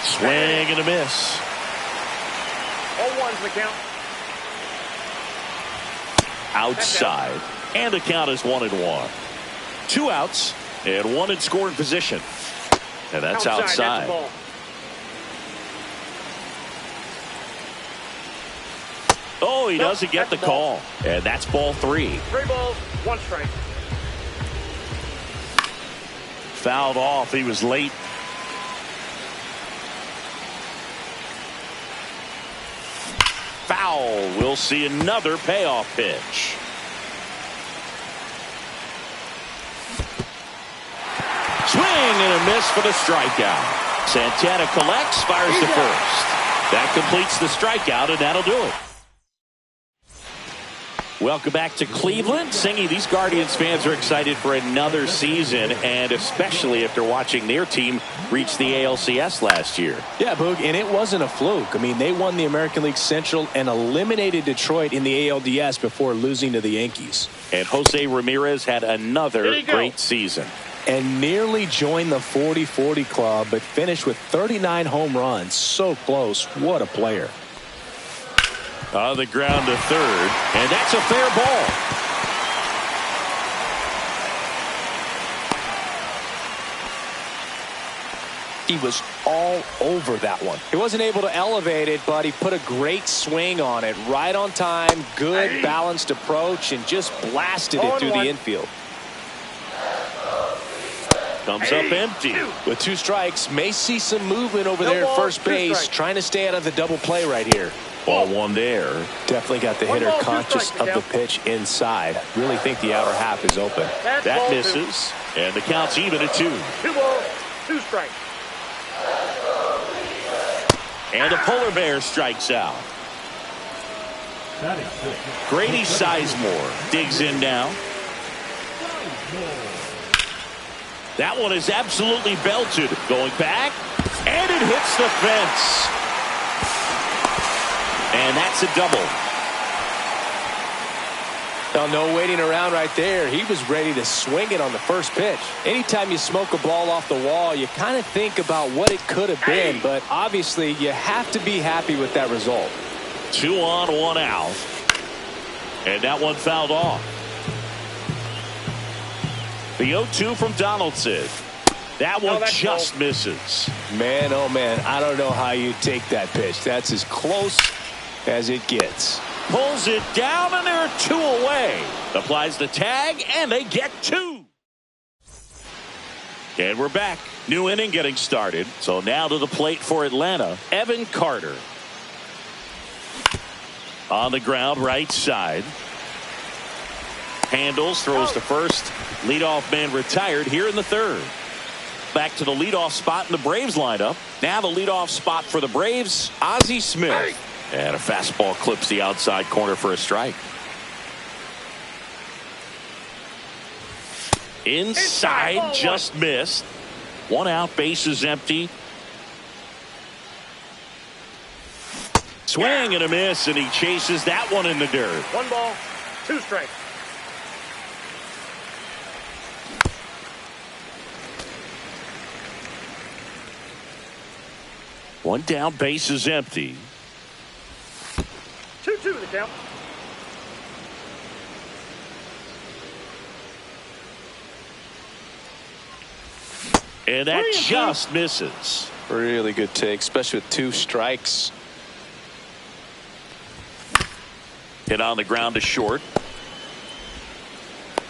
Swing and a miss. 0-1's the count. Outside. And the count is 1-1. 2 outs and 1 in scoring position. And that's outside. That's Oh, he doesn't get the call. And that's ball 3. 3 balls, 1 strike. Fouled off. He was late. Foul. We'll see another payoff pitch. Swing and a miss for the strikeout. Santana collects, fires to first. That completes the strikeout, and that'll do it. Welcome back to Cleveland. Singy, these Guardians fans are excited for another season, and especially after watching their team reach the ALCS last year. Yeah, Boog, and it wasn't a fluke. I mean, they won the American League Central and eliminated Detroit in the ALDS before losing to the Yankees. And Jose Ramirez had another great season. And nearly joined the 40-40 club, but finished with 39 home runs. So close. What a player. On the ground to third, and that's a fair ball. He was all over that one. He wasn't able to elevate it, but he put a great swing on it. Right on time, good balanced approach, and just blasted it through the infield. Comes up empty. With 2 strikes, may see some movement over there at first base, trying to stay out of the double play right here. Ball 1 there. Definitely got the hitter conscious of the pitch inside. Really think the outer half is open. That misses. And the count's even at 2. 2 balls, 2 strikes. And the polar bear strikes out. Grady Sizemore digs in now. That one is absolutely belted. Going back, and it hits the fence. And that's a double. Now, no waiting around right there. He was ready to swing it on the first pitch. Anytime you smoke a ball off the wall, you kind of think about what it could have been, but obviously you have to be happy with that result. 2 on, 1 out. And that one fouled off. The 0-2 from Donaldson. That one just misses. Man, oh man, I don't know how you take that pitch. That's as close as it gets. Pulls it down, and they're 2 away. Applies the tag, and they get 2. And we're back. New inning getting started. So now to the plate for Atlanta, Evan Carter. On the ground, right side. Handles, throws to first. Leadoff man retired here in the 3rd. Back to the leadoff spot in the Braves lineup. Now the leadoff spot for the Braves, Ozzie Smith. And a fastball clips the outside corner for a strike. Inside, just missed. 1 out, bases empty. Swing and a miss, and he chases that one in the dirt. 1 ball, 2 strikes. One down, base is empty. 2-2 the count. And that just misses. Really good take, especially with 2 strikes. Hit on the ground to short.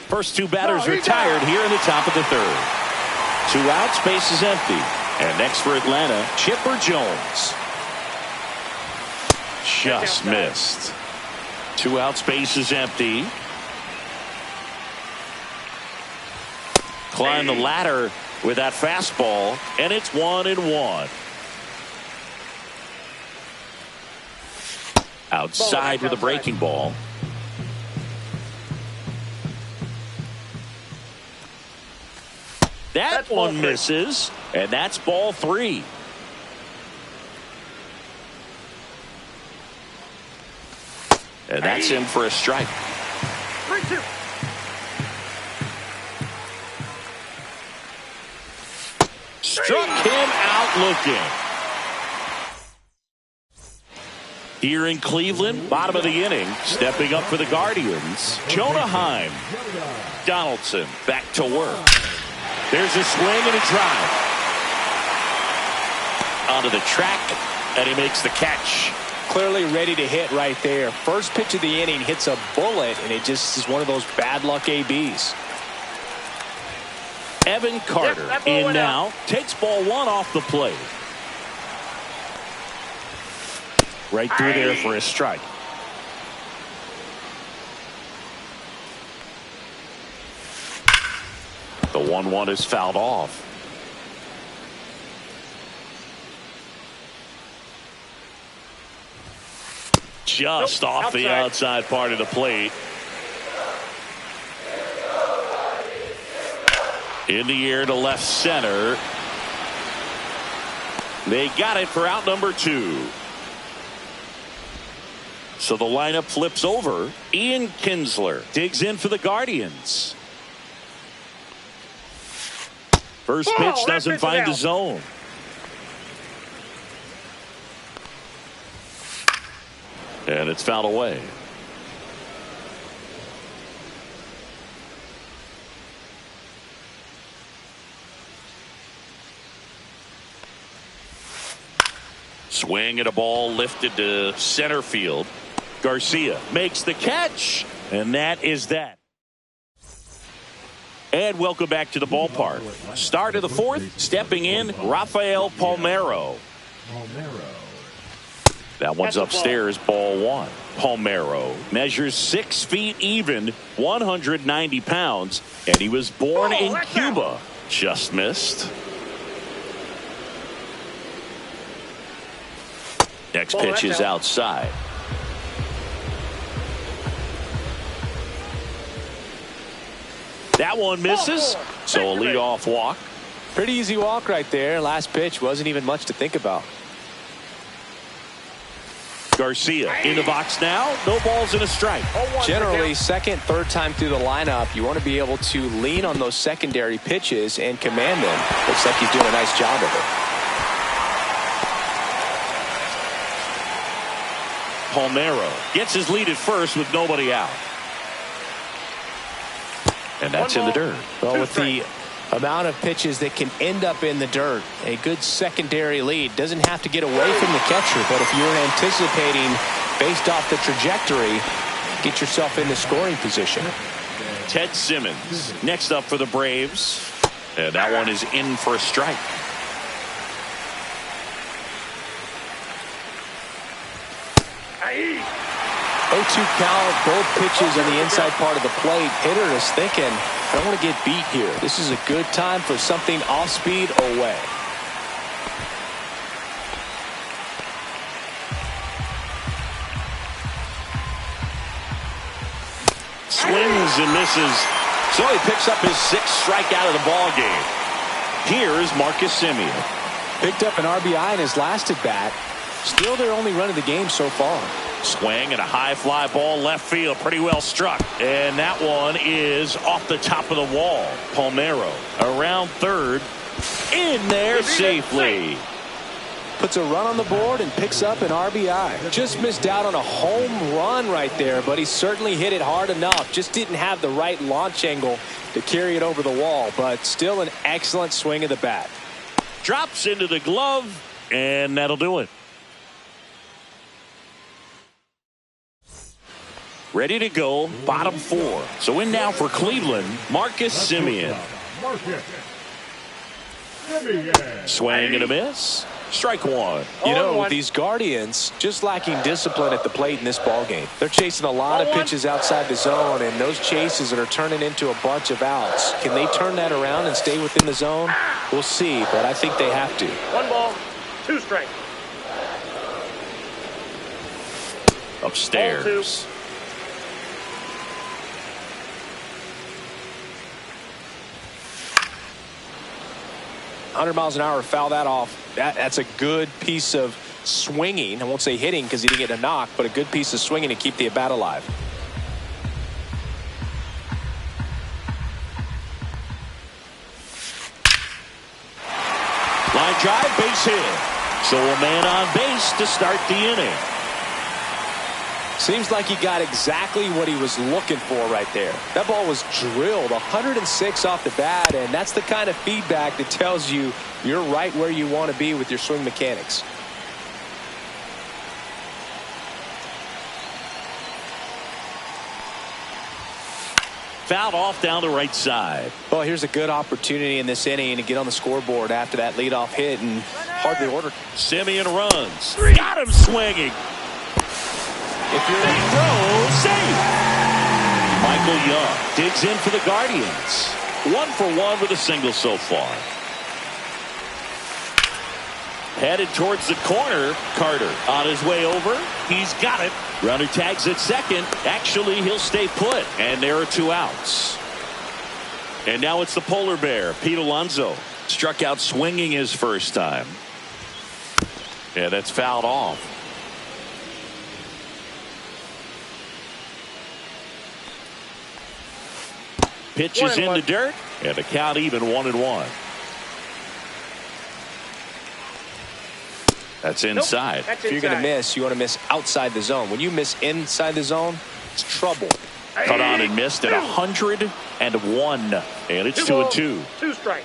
First 2 batters retired here in the top of the 3rd. 2 outs, base is empty. And next for Atlanta, Chipper Jones. Just missed. 2 outs, base is empty. Climb the ladder with that fastball, and it's 1-1. Outside with a breaking ball. That one misses, and that's ball 3. And that's in for a strike. 3-2. Struck him out looking. Here in Cleveland, bottom of the inning, stepping up for the Guardians, Jonah Heim. Donaldson back to work. There's a swing and a drive. Onto the track, and he makes the catch. Clearly ready to hit right there. First pitch of the inning hits a bullet, and it just is one of those bad luck ABs. Evan Carter in now, takes ball 1 off the plate. Right through there for a strike. The 1-1 is fouled off. Just off the outside part of the plate. In the air to left center. They got it for out number 2. So the lineup flips over. Ian Kinsler digs in for the Guardians. First pitch doesn't find the zone. And it's fouled away. Swing at a ball lifted to center field. Garcia makes the catch, and that is that. And welcome back to the ballpark. Start of the 4th, stepping in, Rafael Palmeiro. That one's upstairs, ball 1. Palmeiro measures 6 feet even, 190 pounds, and he was born in Cuba. Just missed. Next pitch is outside. That one misses, so a leadoff walk. Pretty easy walk right there. Last pitch wasn't even much to think about. Garcia in the box now. No balls and a strike. Generally, second, third time through the lineup, you want to be able to lean on those secondary pitches and command them. Looks like he's doing a nice job of it. Palmeiro gets his lead at first with nobody out. And that's in the dirt. Well, with the amount of pitches that can end up in the dirt, a good secondary lead doesn't have to get away from the catcher, but if you're anticipating based off the trajectory, get yourself in the scoring position. Ted Simmons next up for the Braves, and that one is in for a strike. Aye. 0-2 count, both pitches on the inside part of the plate. Hitter is thinking, I don't want to get beat here. This is a good time for something off speed away. Swings and misses. So he picks up his 6th strikeout of the ball game. Here's Marcus Semien. Picked up an RBI in his last at bat. Still their only run of the game so far. Swing and a high fly ball left field. Pretty well struck. And that one is off the top of the wall. Palmeiro around third. In there safely. Puts a run on the board and picks up an RBI. Just missed out on a home run right there, but he certainly hit it hard enough. Just didn't have the right launch angle to carry it over the wall, but still an excellent swing of the bat. Drops into the glove, and that'll do it. Ready to go, bottom four. So in now for Cleveland, Marcus Semien. Swing and a miss. Strike one. You know, these Guardians just lacking discipline at the plate in this ball game. They're chasing a lot of pitches outside the zone, and those chases that are turning into a bunch of outs. Can they turn that around and stay within the zone? We'll see, but I think they have to. 1 ball, 2 strikes. Upstairs. 100 miles an hour, foul that off. That's a good piece of swinging. I won't say hitting because he didn't get a knock, but a good piece of swinging to keep the at bat alive. Line drive, base hit. So a man on base to start the inning. Seems like he got exactly what he was looking for right there. That ball was drilled 106 off the bat, and that's the kind of feedback that tells you you're right where you want to be with your swing mechanics. Fouled off down the right side. Well, here's a good opportunity in this inning to get on the scoreboard after that leadoff hit, and hardly order. Semien runs. Got him swinging. If you're throw, safe. Michael Young digs in for the Guardians. 1 for 1 with a single so far. Headed towards the corner. Carter on his way over. He's got it. Runner tags at second. Actually, he'll stay put. And there are 2 outs. And now it's the polar bear, Pete Alonso. Struck out swinging his first time. Yeah, that's fouled off. Pitches in the dirt, and the count even 1-1. That's inside. Nope, if you're going to miss, you want to miss outside the zone. When you miss inside the zone, it's trouble. Cut on and missed at 101, and it's 2-2. 2 strikes.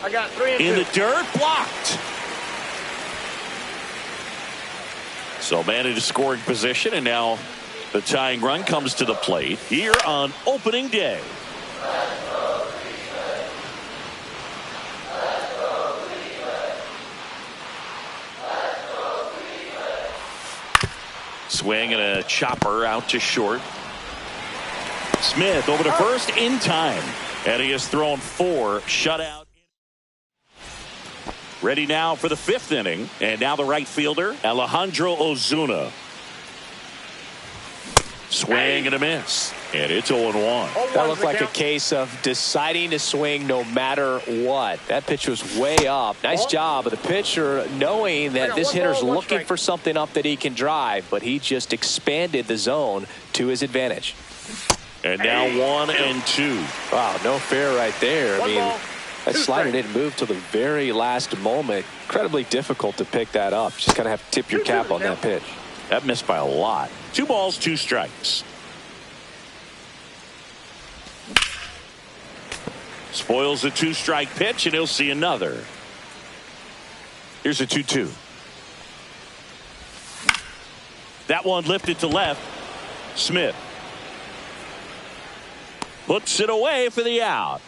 I got 3 and 2. In the dirt, blocked. So man in a scoring position, and now the tying run comes to the plate here on opening day. Swing and a chopper out to short. Smith over to first in time, and he has thrown 4 shutout. Ready now for the 5th inning, and now the right fielder Alejandro Ozuna. Swing and a miss, and it's 0-1. That looked like a case of deciding to swing no matter what. That pitch was way up. Nice job of the pitcher knowing that this hitter's looking for something up that he can drive, but he just expanded the zone to his advantage. And now 1-2. Wow, no fair right there. I mean, that slider didn't move till the very last moment. Incredibly difficult to pick that up. Just kind of have to tip your cap on that pitch. That missed by a lot. 2 balls, 2 strikes. Spoils a 2-strike pitch, and he'll see another. Here's a 2-2. That one lifted to left. Smith puts it away for the out.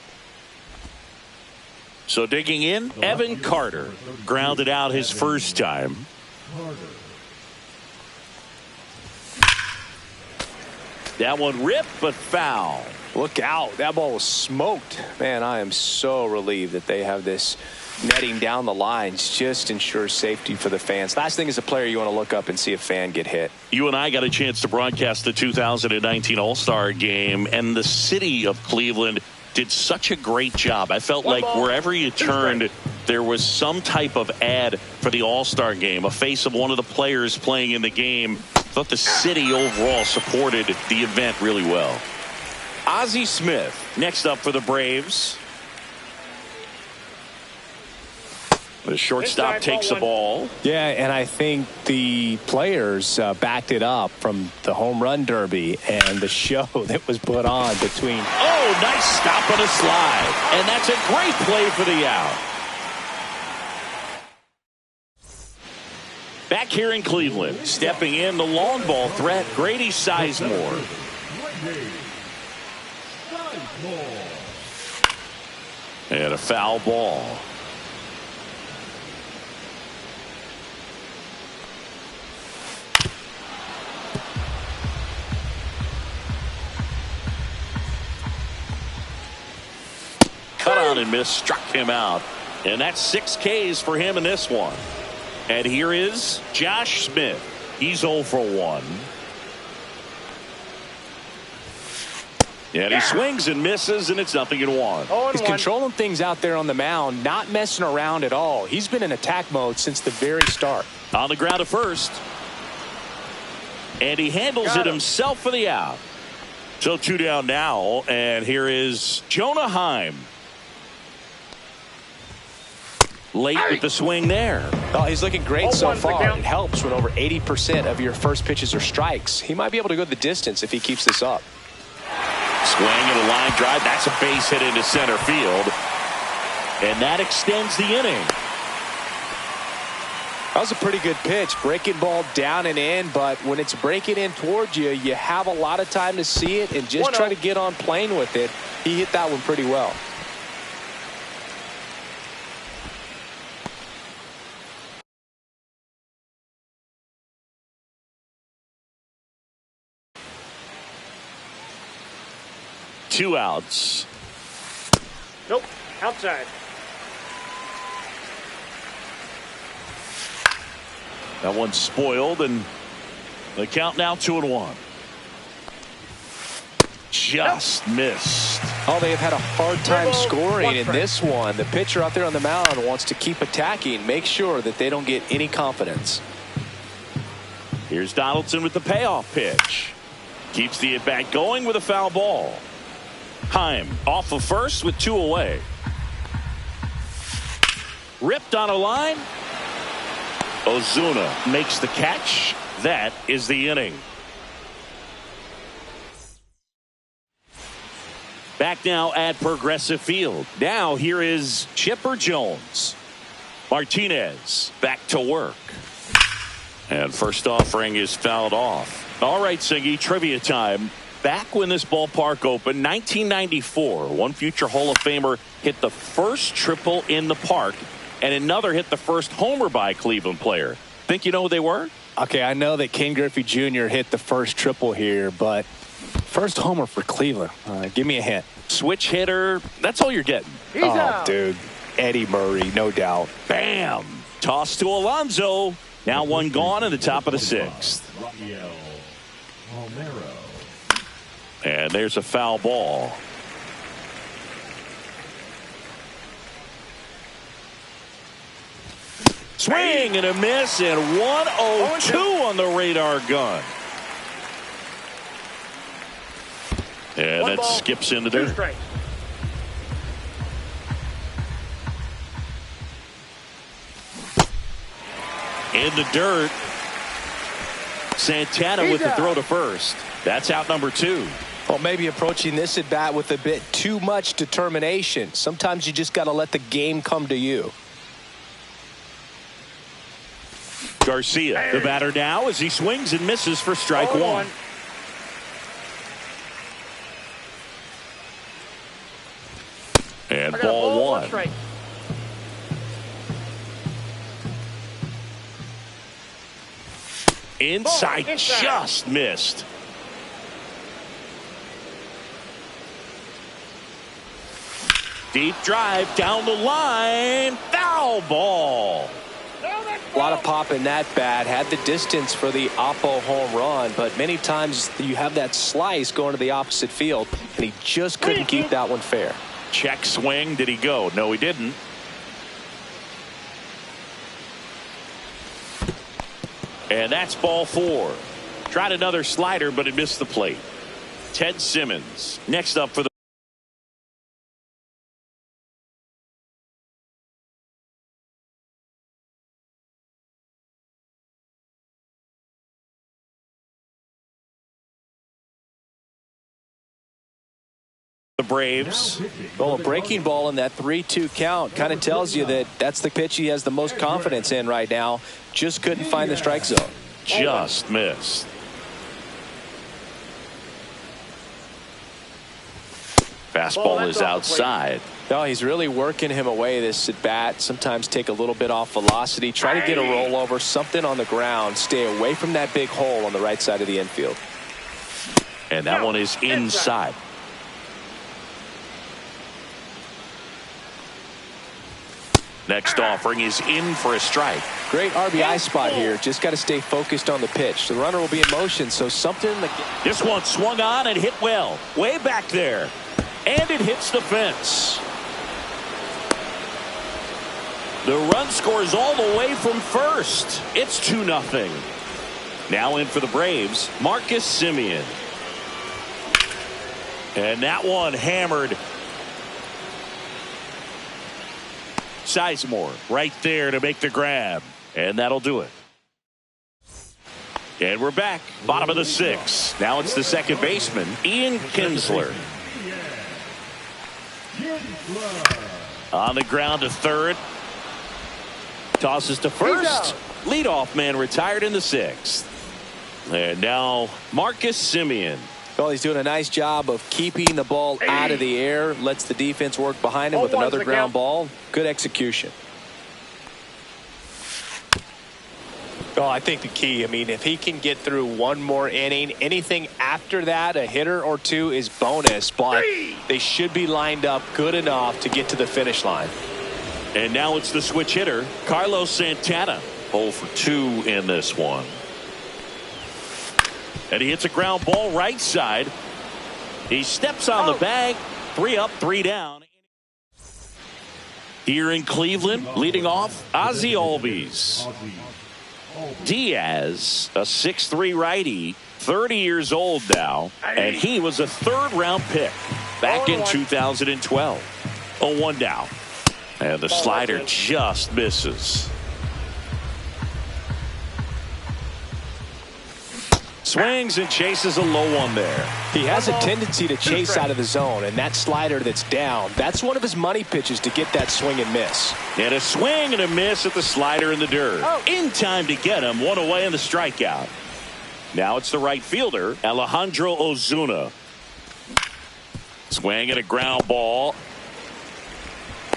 So digging in, Evan Carter grounded out his first time. That one ripped, but foul. Look out. That ball was smoked. Man, I am so relieved that they have this netting down the lines. Just ensures safety for the fans. Last thing as a player, you want to look up and see a fan get hit. You and I got a chance to broadcast the 2019 All-Star Game, and the city of Cleveland did such a great job. I felt like wherever you turned, there was some type of ad for the All-Star game, a face of one of the players playing in the game. Thought the city overall supported the event really well. Ozzie Smith next up for the Braves. The shortstop takes the ball. Yeah, and I think the players backed it up from the home run derby and the show that was put on between. Oh, nice stop on a slide. And that's a great play for the out. Back here in Cleveland, stepping in the long ball threat, Grady Sizemore. And a foul ball. Cut on and miss, struck him out. And that's 6 Ks for him in this one. And here is Josh Smith. He's 0 for 1. And he swings and misses, and it's 0-1. He's controlling things out there on the mound, not messing around at all. He's been in attack mode since the very start. On the ground at first. And he handles it himself for the out. So 2 down now, and here is Jonah Heim. Late with the swing there. Oh, he's looking great so far. It helps when over 80% of your first pitches are strikes. He might be able to go the distance if he keeps this up. Swing and a line drive. That's a base hit into center field. And that extends the inning. That was a pretty good pitch. Breaking ball down and in, but when it's breaking in towards you, you have a lot of time to see it and just try to get on plane with it. He hit that one pretty well. Two outs. Nope. Outside. That one's spoiled, and the count now 2-1. Just missed. Oh, they have had a hard time scoring in this one. The pitcher out there on the mound wants to keep attacking, make sure that they don't get any confidence. Here's Donaldson with the payoff pitch. Keeps the at-bat going with a foul ball. Heim off of first with 2 away. Ripped on a line. Ozuna makes the catch. That is the inning. Back now at Progressive Field. Now here is Chipper Jones. Martinez back to work. And first offering is fouled off. All right, Singy, trivia time. Back when this ballpark opened, 1994, one future Hall of Famer hit the first triple in the park, and another hit the first homer by a Cleveland player. Think you know who they were? Okay, I know that Ken Griffey Jr. hit the first triple here, but first homer for Cleveland. Give me a hint. Switch hitter. That's all you're getting. Dude. Eddie Murray, no doubt. Bam. Toss to Alonso. Now one gone in the top of the 6th. And there's a foul ball. Swing and a miss, and 102 on the radar gun. And that skips into there. In the dirt. Santana with the throw to first. That's out number 2. Well, maybe approaching this at bat with a bit too much determination. Sometimes you just got to let the game come to you. Garcia, the batter now, as he swings and misses for strike 1. And ball 1. Inside, just missed. Deep drive down the line. Foul ball. A lot of pop in that bat. Had the distance for the Oppo home run, but many times you have that slice going to the opposite field, and he just couldn't keep that one fair. Check swing. Did he go? No, he didn't. And that's ball 4. Tried another slider, but it missed the plate. Ted Simmons next up for the Braves. Well, a breaking ball in that 3-2 count kind of tells you that that's the pitch he has the most confidence in right now. Just couldn't find the strike zone. Just missed. Fastball is outside. No, he's really working him away this at bat. Sometimes take a little bit off velocity. Try to get a rollover, something on the ground. Stay away from that big hole on the right side of the infield. And that one is inside. Next offering is in for a strike. Great RBI spot here. Just got to stay focused on the pitch. The runner will be in motion, so something in the... This one swung on and hit well. Way back there. And it hits the fence. The run scores all the way from first. It's 2-0. Now in for the Braves, Marcus Semien. And that one hammered. Sizemore right there to make the grab. And that'll do it. And we're back. Bottom of the 6th. Now it's the second baseman, Ian Kinsler. On the ground to third. Tosses to first. Leadoff man retired in the 6th. And now Marcus Semien. Well, he's doing a nice job of keeping the ball out of the air. Lets the defense work behind him with another ground ball. Good execution. Well, I think the key, if he can get through one more inning, anything after that, a hitter or two is bonus, but they should be lined up good enough to get to the finish line. And now it's the switch hitter, Carlos Santana. 0 for 2 in this one. And he hits a ground ball right side. He steps on the bag. 3 up, 3 down. Here in Cleveland, leading off, Ozzie Albies. Diaz, a 6'3" righty, 30 years old now, and he was a 3rd-round pick back in 2012. 0-1 down. And the slider just misses. Swings and chases a low one there. He has a tendency to chase out of the zone, and that slider that's down, that's one of his money pitches to get that swing and miss. And a swing and a miss at the slider in the dirt. In time to get him, 1 away in the strikeout. Now it's the right fielder, Alejandro Ozuna. Swing at a ground ball.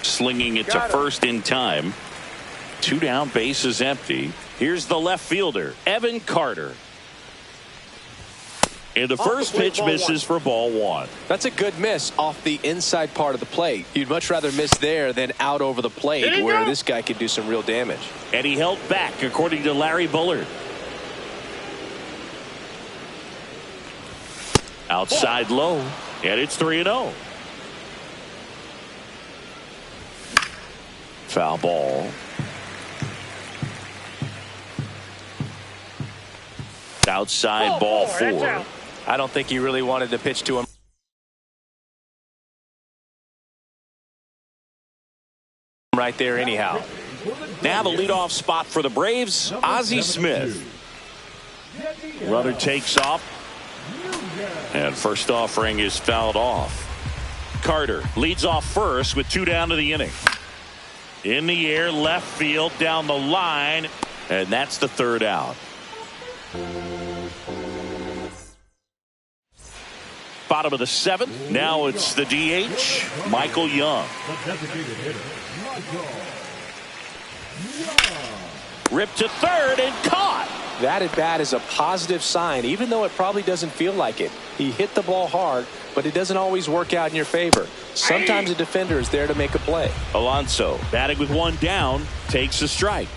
Slinging it to first in time. 2 down, bases empty. Here's the left fielder, Evan Carter. And the first pitch misses for ball 1. That's a good miss off the inside part of the plate. You'd much rather miss there than out over the plate where this guy could do some real damage. And he held back, according to Larry Bullard. Outside low, and it's 3-0. Foul ball. Outside ball 4. I don't think he really wanted to pitch to him right there anyhow. Now the leadoff spot for the Braves, Ozzie Smith. Runner takes off. And first offering is fouled off. Carter leads off first with 2 down to the inning. In the air, left field, down the line. And that's the 3rd out. Bottom of the 7th. Now it's the DH, Michael Young. Ripped to third and caught. That at bat is a positive sign, even though it probably doesn't feel like it. He hit the ball hard, but it doesn't always work out in your favor. Sometimes a defender is there to make a play. Alonso batting with 1 down, takes a strike.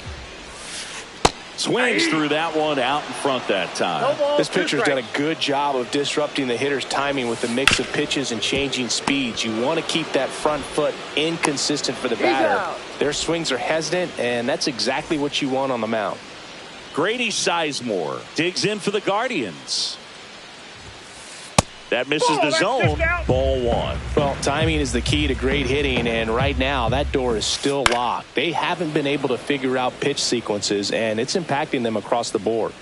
Swings through that one out in front that time. This pitcher's done a good job of disrupting the hitter's timing with the mix of pitches and changing speeds. You want to keep that front foot inconsistent for the batter. Their swings are hesitant, and that's exactly what you want on the mound. Grady Sizemore digs in for the Guardians. That misses the zone. Ball one. Well, timing is the key to great hitting, and right now that door is still locked. They haven't been able to figure out pitch sequences, and it's impacting them across the board.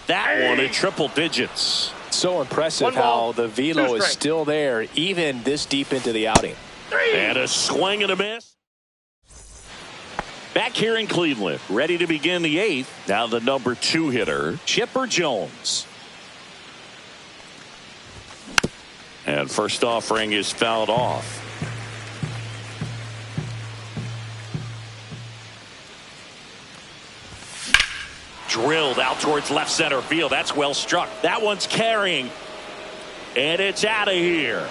That one in triple digits. So impressive how the velo is still there even this deep into the outing. And a swing and a miss. Back here in Cleveland, ready to begin the eighth. Now the number 2 hitter, Chipper Jones. And first offering is fouled off. Drilled out towards left center field. That's well struck. That one's carrying. And it's out of here.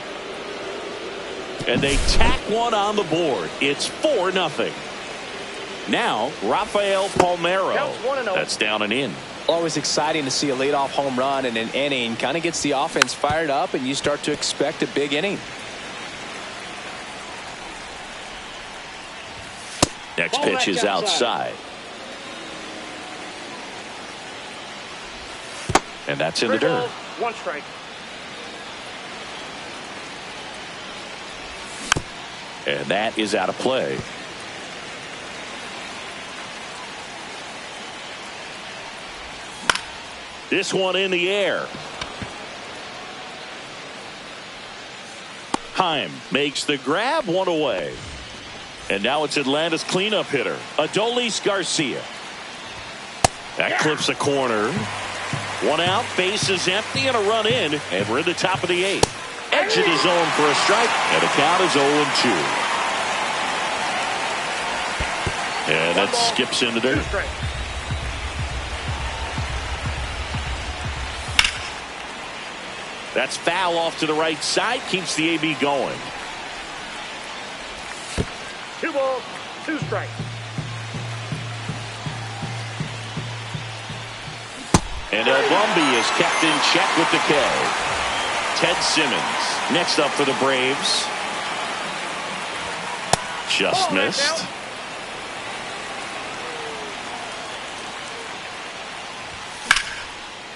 And they tack one on the board. It's 4-0. Now, Rafael Palmeiro. That's down and in. Always exciting to see a leadoff home run in an inning. Kind of gets the offense fired up, and you start to expect a big inning. Next pitch is outside. And that's in the dirt. 1 strike. And that is out of play. This one in the air. Heim makes the grab, one away. And now it's Atlanta's cleanup hitter, Adolis Garcia. That clips a corner. One out, base is empty, and a run in. And we're in the top of the 8th. Edge of the zone for a strike, and the count is 0-2. And that skips into dirt. That's foul off to the right side. Keeps the AB going. 2 balls, 2 strikes. And El Bumby is kept in check with the K. Ted Simmons next up for the Braves. Just missed.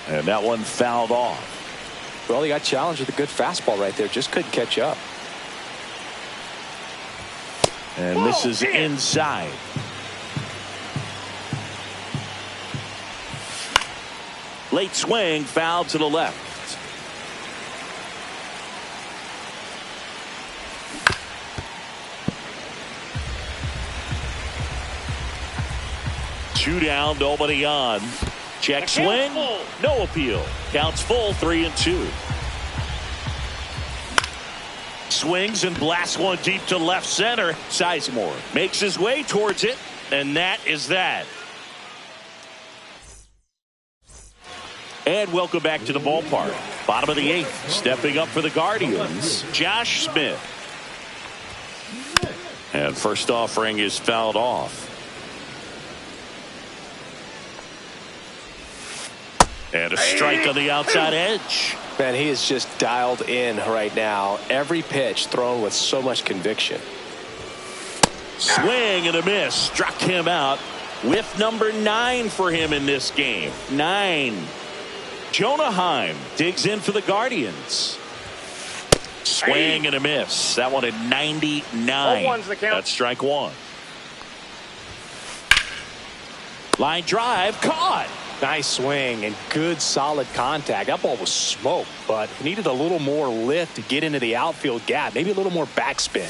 And that one fouled off. Well, he got challenged with a good fastball right there. Just couldn't catch up. And this is inside. Late swing, foul to the left. Two down, nobody on. Check swing, no appeal. Counts full, 3-2. Swings and blasts one deep to left center. Sizemore makes his way towards it, and that is that. And welcome back to the ballpark. Bottom of the 8th, stepping up for the Guardians, Josh Smith. And first offering is fouled off. And a strike on the outside edge. Man, he is just dialed in right now. Every pitch thrown with so much conviction. Swing and a miss. Struck him out. Whiff number 9 for him in this game. 9. Jonah Heim digs in for the Guardians. Swing and a miss. That one at 99. That's strike 1. Line drive caught. Nice swing and good solid contact. That ball was smoked, but needed a little more lift to get into the outfield gap. Maybe a little more backspin.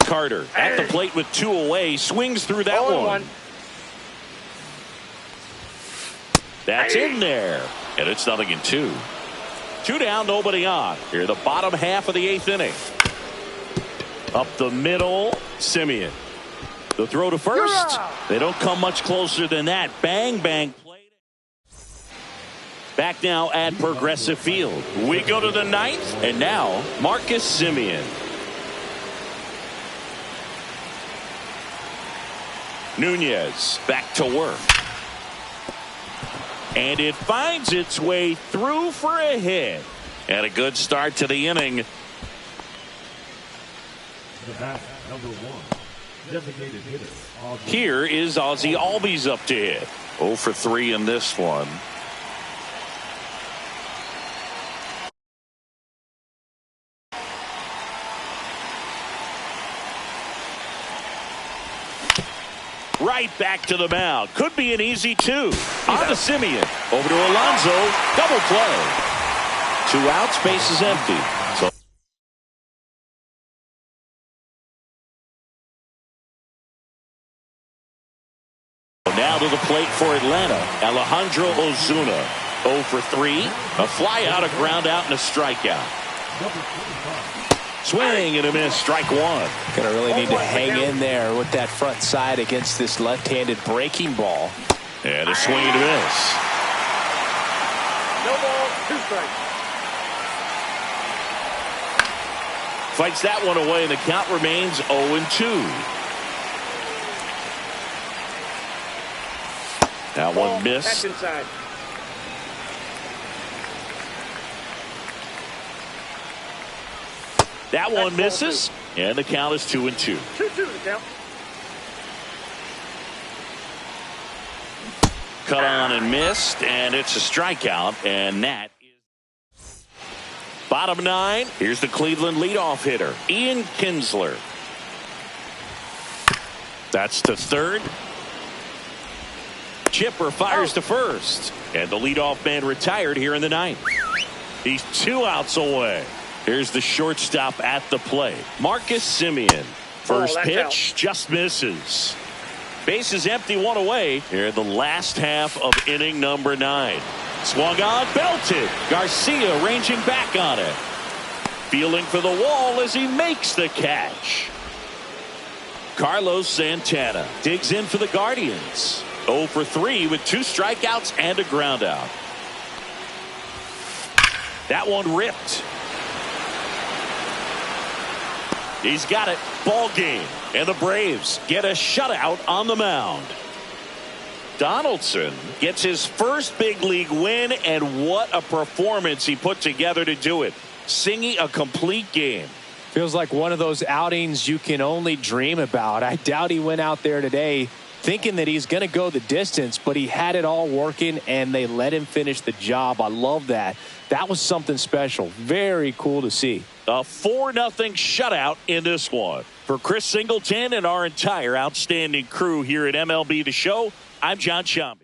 Carter at the plate with 2 away. Swings through that one. That's in there. And it's 0-2. 2 down, nobody on. Here the bottom half of the 8th inning. Up the middle, Simeon. The throw to first. They don't come much closer than that. Bang, bang. Back now at Progressive Field. We go to the 9th, and now Marcus Simeon. Nunez back to work. And it finds its way through for a hit. And a good start to the inning. The bat, number 1, Designated hitter. Here is Ozzie Albies up to hit. 0 for 3 in this one. Right back to the mound. Could be an easy 2. On to Simeon. Over to Alonso. Double play. 2 outs. Base is empty. So now to the plate for Atlanta. Alejandro Ozuna. 0 for 3. A fly out, a ground out, and a strikeout. Swing and a miss. Strike 1. Gonna really need to hang in there with that front side against this left-handed breaking ball. And a swing and a miss. No ball, 2 strikes. Fights that one away, and the count remains 0-2. That one missed. That's inside. That one misses, and the count is 2-2. 2-2 the count. Cut on and missed, and it's a strikeout, and that is bottom 9. Here's the Cleveland leadoff hitter, Ian Kinsler. That's the 3rd. Chipper fires to first, and the leadoff man retired here in the 9th. He's 2 outs away. Here's the shortstop at the plate, Marcus Simeon. First pitch just misses. Base is empty, 1 away. Here in the last half of inning number 9. Swung on, belted. Garcia ranging back on it. Feeling for the wall as he makes the catch. Carlos Santana digs in for the Guardians. 0 for 3 with 2 strikeouts and a groundout. That one ripped. He's got it. Ball game. And the Braves get a shutout on the mound. Donaldson gets his first big league win, and what a performance he put together to do it. Singing a complete game. Feels like one of those outings you can only dream about. I doubt he went out there today thinking that he's going to go the distance, but he had it all working, and they let him finish the job. I love that. That was something special. Very cool to see. A 4-0 shutout in this one. For Chris Singleton and our entire outstanding crew here at MLB The Show, I'm John Shambi.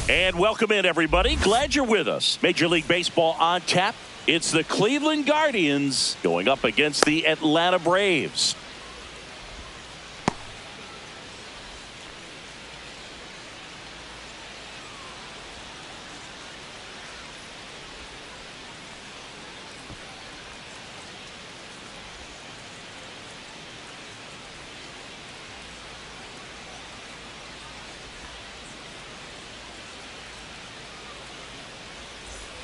And welcome in, everybody. Glad you're with us. Major League Baseball on tap. It's the Cleveland Guardians going up against the Atlanta Braves.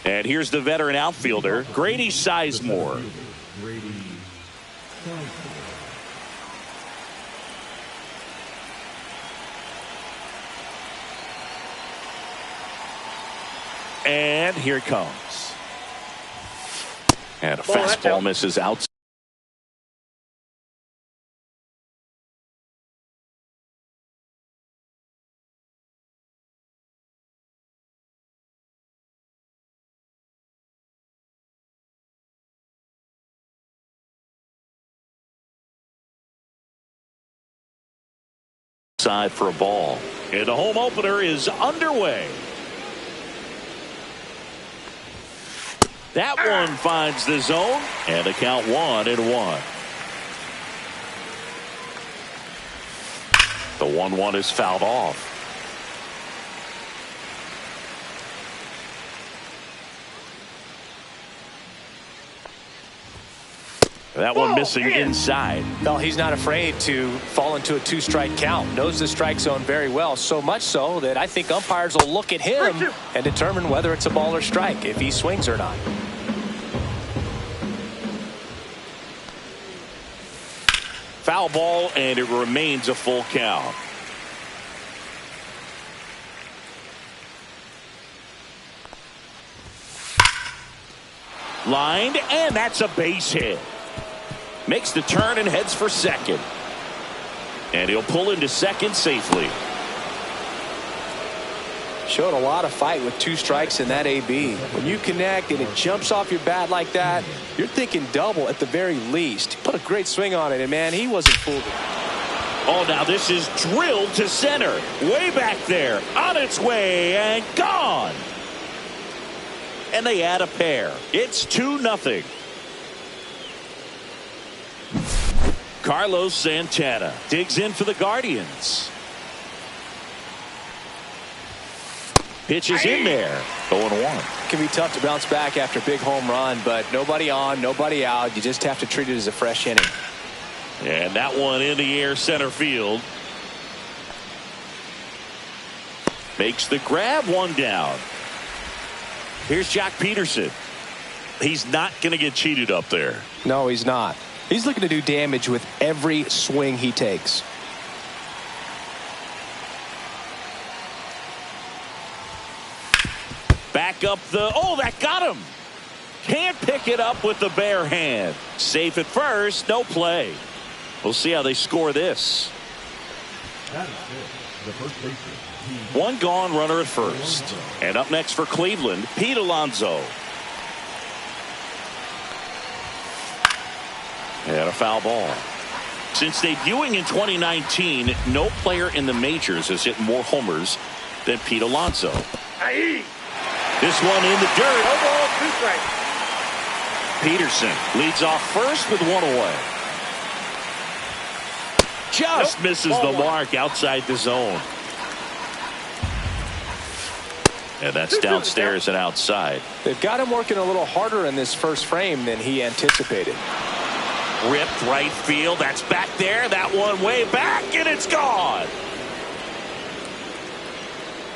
And here's the veteran outfielder, Grady Sizemore. And here it comes. And a fastball misses outside. Side for a ball. And the home opener is underway. That one finds the zone, and the count 1-1. The 1-1 is fouled off. That one missing inside. Well, he's not afraid to fall into a 2-strike count. Knows the strike zone very well, so much so that I think umpires will look at him and determine whether it's a ball or strike, if he swings or not. Foul ball, and it remains a full count. Lined, and that's a base hit. Makes the turn and heads for second. And he'll pull into second safely. Showed a lot of fight with 2 strikes in that AB. When you connect and it jumps off your bat like that, you're thinking double at the very least. Put a great swing on it, and man, he wasn't fooled. Oh, now this is drilled to center. Way back there. On its way and gone. And they add a pair. It's 2-0. Carlos Santana digs in for the Guardians. Pitch is in there. 0-1. It can be tough to bounce back after a big home run, but nobody on, nobody out. You just have to treat it as a fresh inning. And that one in the air center field. Makes the grab, 1 down. Here's Jack Peterson. He's not going to get cheated up there. No, he's not. He's looking to do damage with every swing he takes. Back up the... Oh, that got him. Can't pick it up with the bare hand. Safe at first. No play. We'll see how they score this. That is it. The first baseman. 1 gone, runner at first. And up next for Cleveland, Pete Alonso. And a foul ball. Since debuting in 2019, no player in the majors has hit more homers than Pete Alonso. This one in the dirt. No ball, 2 strikes. Peterson leads off first with 1 away. Just misses the mark outside the zone. And that's downstairs and outside. They've got him working a little harder in this first frame than he anticipated. Ripped right field. That's back there. That one way back, and it's gone.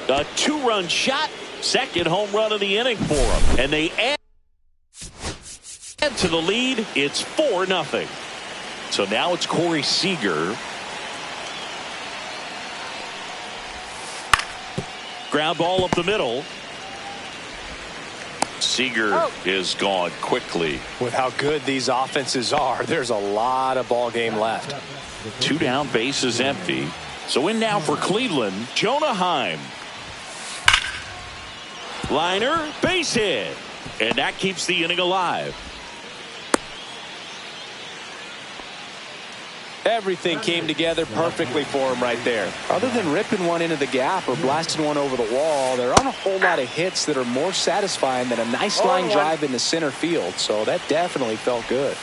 A 2-run shot. Second home run of the inning for him. And they add to the lead. It's 4-0. So now it's Corey Seager. Ground ball up the middle. Seager is gone quickly. With how good these offenses are, there's a lot of ball game left. 2 down, base is empty. So in now for Cleveland, Jonah Heim. Liner, base hit. And that keeps the inning alive. Everything came together perfectly for him right there. Other than ripping one into the gap or blasting one over the wall, there aren't a whole lot of hits that are more satisfying than a nice line drive into center field. So that definitely felt good.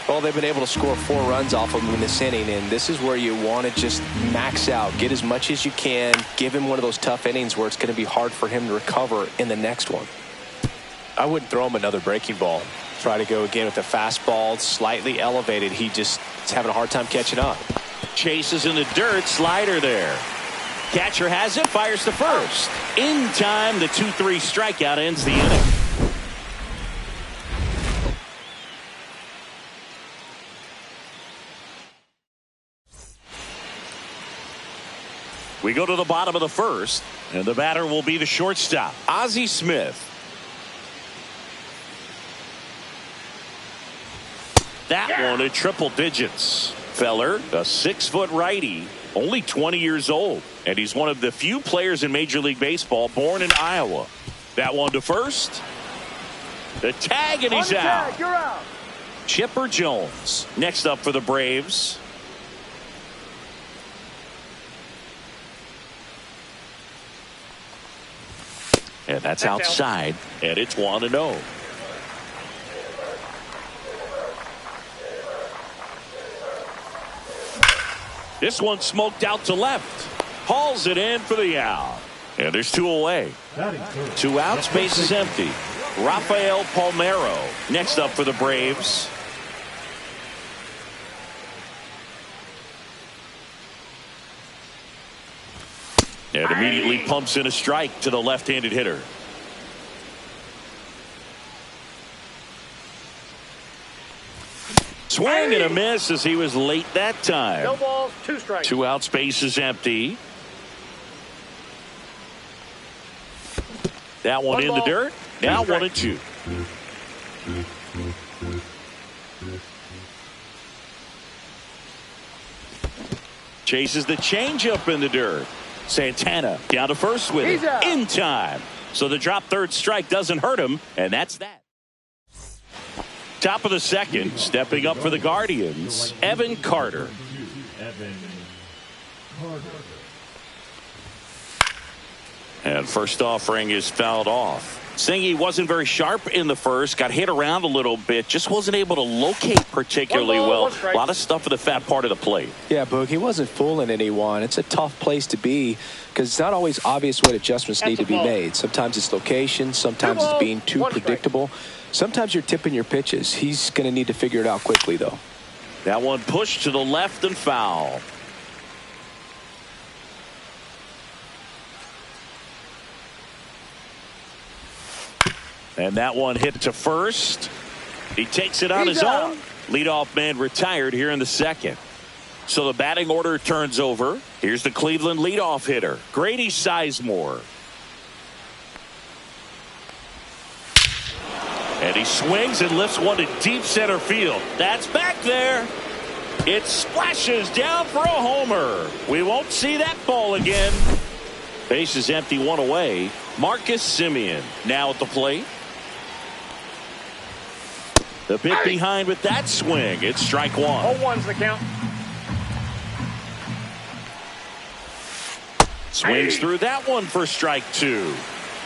Well, they've been able to score 4 runs off of him in this inning, and this is where you want to just max out, get as much as you can, give him one of those tough innings where it's going to be hard for him to recover in the next one. I wouldn't throw him another breaking ball. Try to go again with the fastball, slightly elevated. He just is having a hard time catching up. Chases in the dirt, slider there. Catcher has it, fires to first. In time, the 2-3 strikeout ends the inning. We go to the bottom of the first, and the batter will be the shortstop, Ozzie Smith. That one at triple digits. Feller, a 6-foot righty, only 20 years old, and he's one of the few players in Major League Baseball born in Iowa. That one to first. The tag, and he's out. You're out. Chipper Jones next up for the Braves. And that's outside, and it's 1-0. This one smoked out to left. Hauls it in for the out. And there's 2 away. 2 outs, base is empty. Rafael Palmeiro next up for the Braves. And immediately pumps in a strike to the left-handed hitter. Swing and a miss as he was late that time. No balls, 2 strikes. 2 outs, base is empty. That one in the dirt. Now 1-2. Chases the changeup in the dirt. Santana down to first with it in time. So the drop third strike doesn't hurt him, and that's that. Top of the second, stepping up for the Guardians, Evan Carter. And first offering is fouled off. Saying he wasn't very sharp in the first, got hit around a little bit, just wasn't able to locate particularly well. A lot of stuff for the fat part of the plate. Yeah, Boog, he wasn't fooling anyone. It's a tough place to be because it's not always obvious what adjustments need to be made. Sometimes it's location, sometimes it's being too predictable. Sometimes you're tipping your pitches. He's going to need to figure it out quickly, though. That one pushed to the left and foul. And that one hit to first. He takes it on his own. Leadoff man retired here in the second. So the batting order turns over. Here's the Cleveland leadoff hitter, Grady Sizemore. And he swings and lifts one to deep center field. That's back there. It splashes down for a homer. We won't see that ball again. Base is empty, 1 away. Marcus Semien now at the plate. The bit behind with that swing. It's strike 1. 0-1's the count. Swings through that one for strike 2.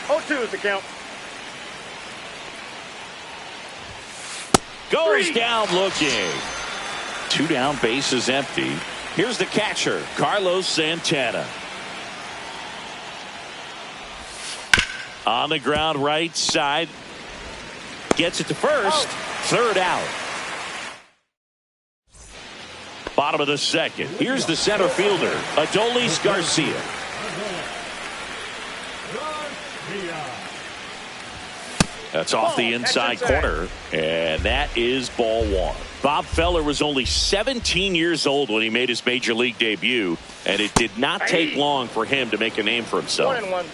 0-2 is the count. Goes down looking. 2 down, base is empty. Here's the catcher, Carlos Santana. On the ground, right side. Gets it to first. Third out. Bottom of the second. Here's the center fielder, Adolis Garcia. That's off the inside corner, and that is ball 1. Bob Feller was only 17 years old when he made his major league debut, and it did not take long for him to make a name for himself. 1-1.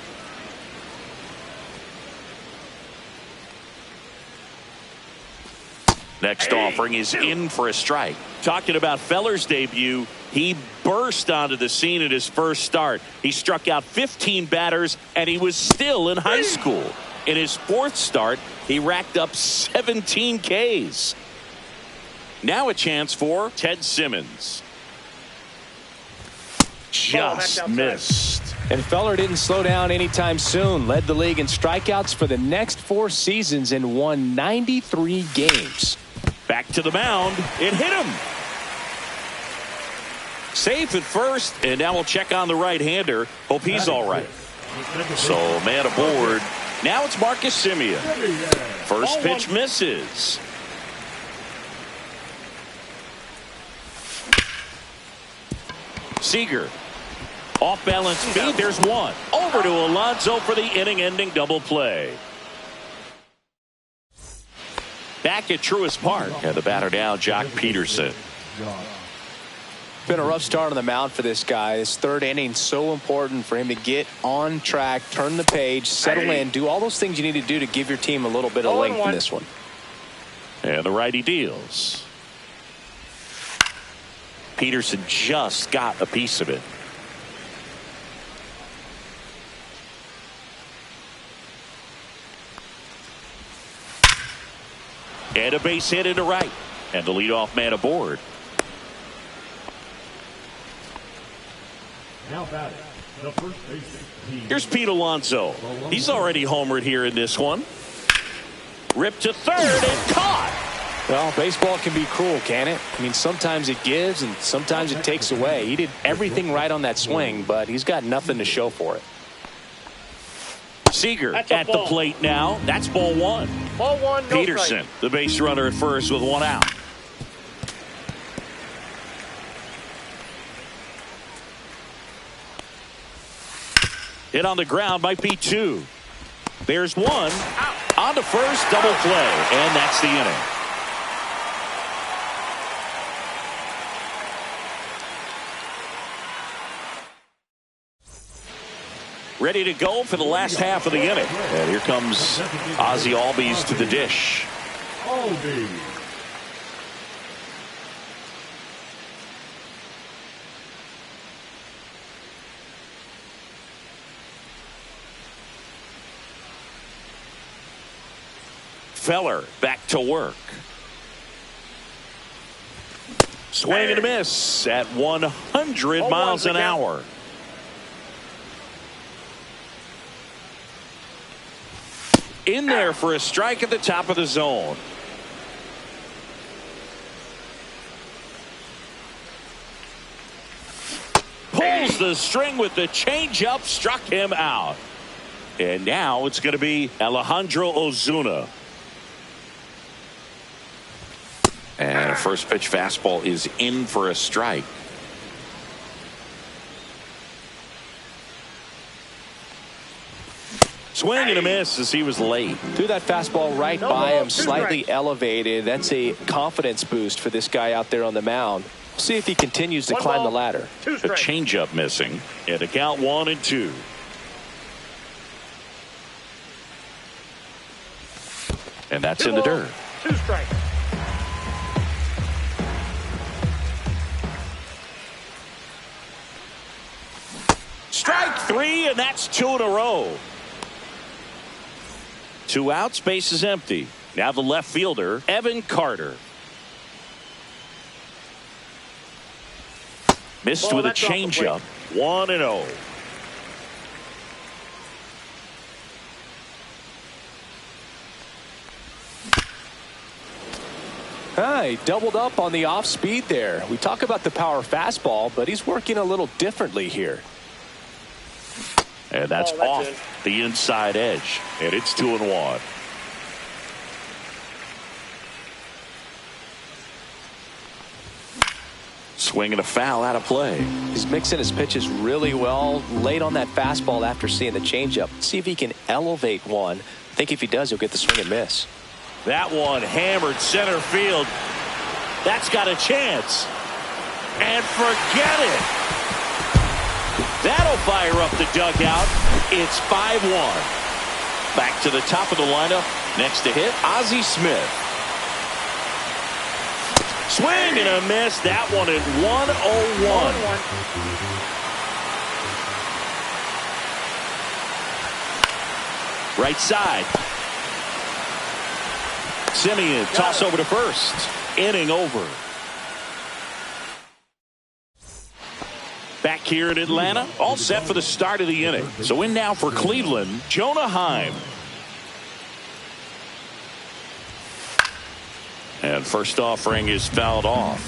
Next offering is in for a strike. Talking about Feller's debut, he burst onto the scene at his first start. He struck out 15 batters, and he was still in high school. In his 4th start, he racked up 17 Ks. Now a chance for Ted Simmons. Just missed. And Feller didn't slow down anytime soon. Led the league in strikeouts for the next 4 seasons and won 93 games. Back to the mound. It hit him. Safe at first, and now we'll check on the right-hander. Hope he's all right. So man aboard. Now it's Marcus Semien. First pitch misses. Seager. Off balance speed. There's one. Over to Alonso for the inning-ending double play. Back at Truist Park. And the batter now, Jock Peterson. Been a rough start on the mound for this guy. His 3rd inning, so important for him to get on track, turn the page, settle in, do all those things you need to do to give your team a little bit of length in this one. And the righty deals. Peterson just got a piece of it. And a base hit into right. And the leadoff man aboard. Now batting, the first baseman. Here's Pete Alonso. He's already homered here in this one. Ripped to third and caught. Well, baseball can be cruel, can it? I mean, sometimes it gives and sometimes it takes away. He did everything right on that swing, but he's got nothing to show for it. Seager at the plate now. That's ball 1. Ball 1, no Peterson, strike. the base runner at first with 1 out. Hit on the ground, might be 2. There's 1. On to first, double play, and that's the inning. Ready to go for the last half of the inning. And here comes Ozzie Albies to the dish. Albies. Feller back to work. Swing and a miss at 100 miles an hour. In there for a strike at the top of the zone. Pulls the string with the changeup, struck him out. And now it's going to be Alejandro Ozuna. And a first pitch fastball is in for a strike. Swing and a miss as he was late. Threw that fastball right by him, slightly elevated. That's a confidence boost for this guy out there on the mound. See if he continues to climb the ladder. The changeup missing. And a count 1-2. And that's in the dirt. 2 strikes. Strike 3, and that's 2 in a row. 2 outs, base is empty. Now the left fielder, Evan Carter. Missed with a changeup. 1-0. He doubled up on the off speed there. We talk about the power fastball, but he's working a little differently here. And that's off the inside edge. And it's 2-1. Swing and a foul out of play. He's mixing his pitches really well. Late on that fastball after seeing the changeup. See if he can elevate one. I think if he does, he'll get the swing and miss. That one hammered center field. That's got a chance. And forget it. That'll fire up the dugout. It's 5-1. Back to the top of the lineup. Next to hit, Ozzie Smith. Swing and a miss. That one at 101. Right side. Semien toss over to first. Inning over. Back here in Atlanta, all set for the start of the inning. So in now for Cleveland, Jonah Heim. And first offering is fouled off.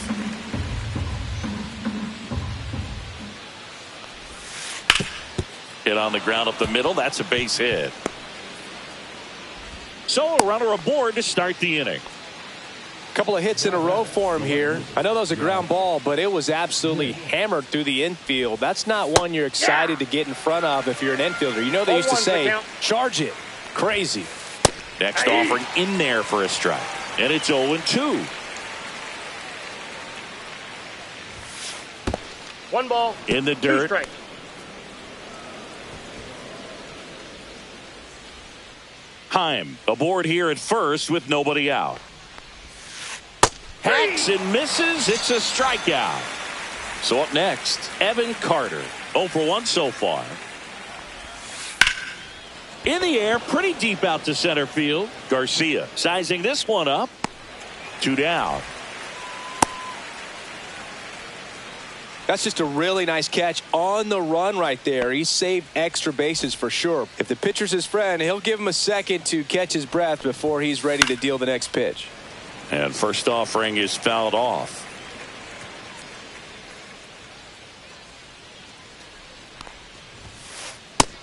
Hit on the ground up the middle. That's a base hit. So a runner aboard to start the inning. Couple of hits in a row for him here. I know that was a ground ball, but it was absolutely hammered through the infield. That's not one you're excited to get in front of if you're an infielder. You know they used to say, charge it. Crazy. Next offering in there for a strike. And it's 0-2. One ball. In the dirt. Heim aboard here at first with nobody out. Hacks and misses. It's a strikeout. So up next, Evan Carter. 0 for 1 so far. In the air, pretty deep out to center field. Garcia sizing this one up. 2 down. That's just a really nice catch on the run right there. He saved extra bases for sure. If the pitcher's his friend, he'll give him a second to catch his breath before he's ready to deal the next pitch. And first offering is fouled off.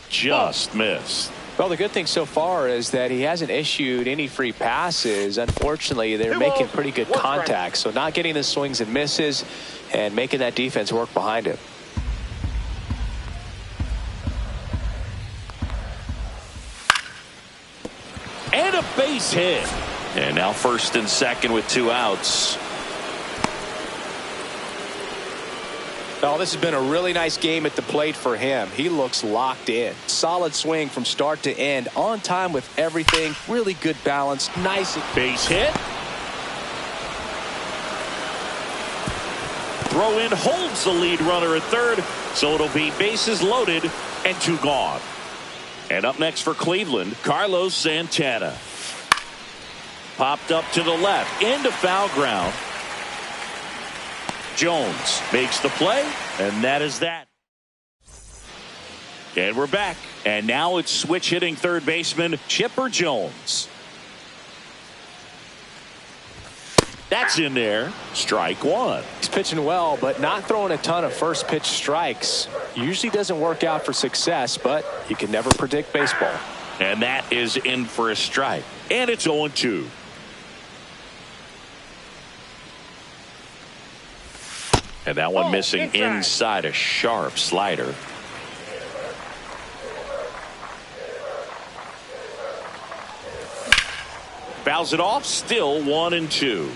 Just missed. Well, the good thing so far is that he hasn't issued any free passes. Unfortunately, they're making pretty good contact. So not getting the swings and misses and making that defense work behind him. And a base hit. And now first and second with 2 outs. Oh, this has been a really nice game at the plate for him. He looks locked in. Solid swing from start to end. On time with everything. Really good balance. Nice. Base hit. Throw in holds the lead runner at third. So it'll be bases loaded and 2 gone. And up next for Cleveland, Carlos Santana. Popped up to the left into foul ground. Jones makes the play, and that is that. And we're back. And now it's switch hitting third baseman Chipper Jones. That's in there. Strike 1. He's pitching well, but not throwing a ton of first pitch strikes. Usually doesn't work out for success, but you can never predict baseball. And that is in for a strike. And it's 0-2. And that one missing inside a sharp slider. Fouls it off, still 1-2.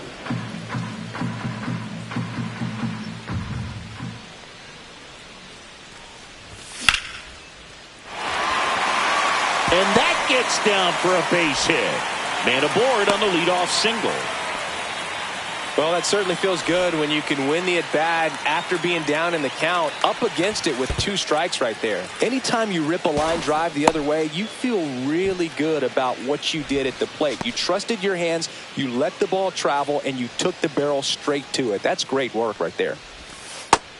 And that gets down for a base hit. Man aboard on the leadoff single. Well, that certainly feels good when you can win the at-bat after being down in the count, up against it with 2 strikes right there. Anytime you rip a line drive the other way, you feel really good about what you did at the plate. You trusted your hands, you let the ball travel, and you took the barrel straight to it. That's great work right there.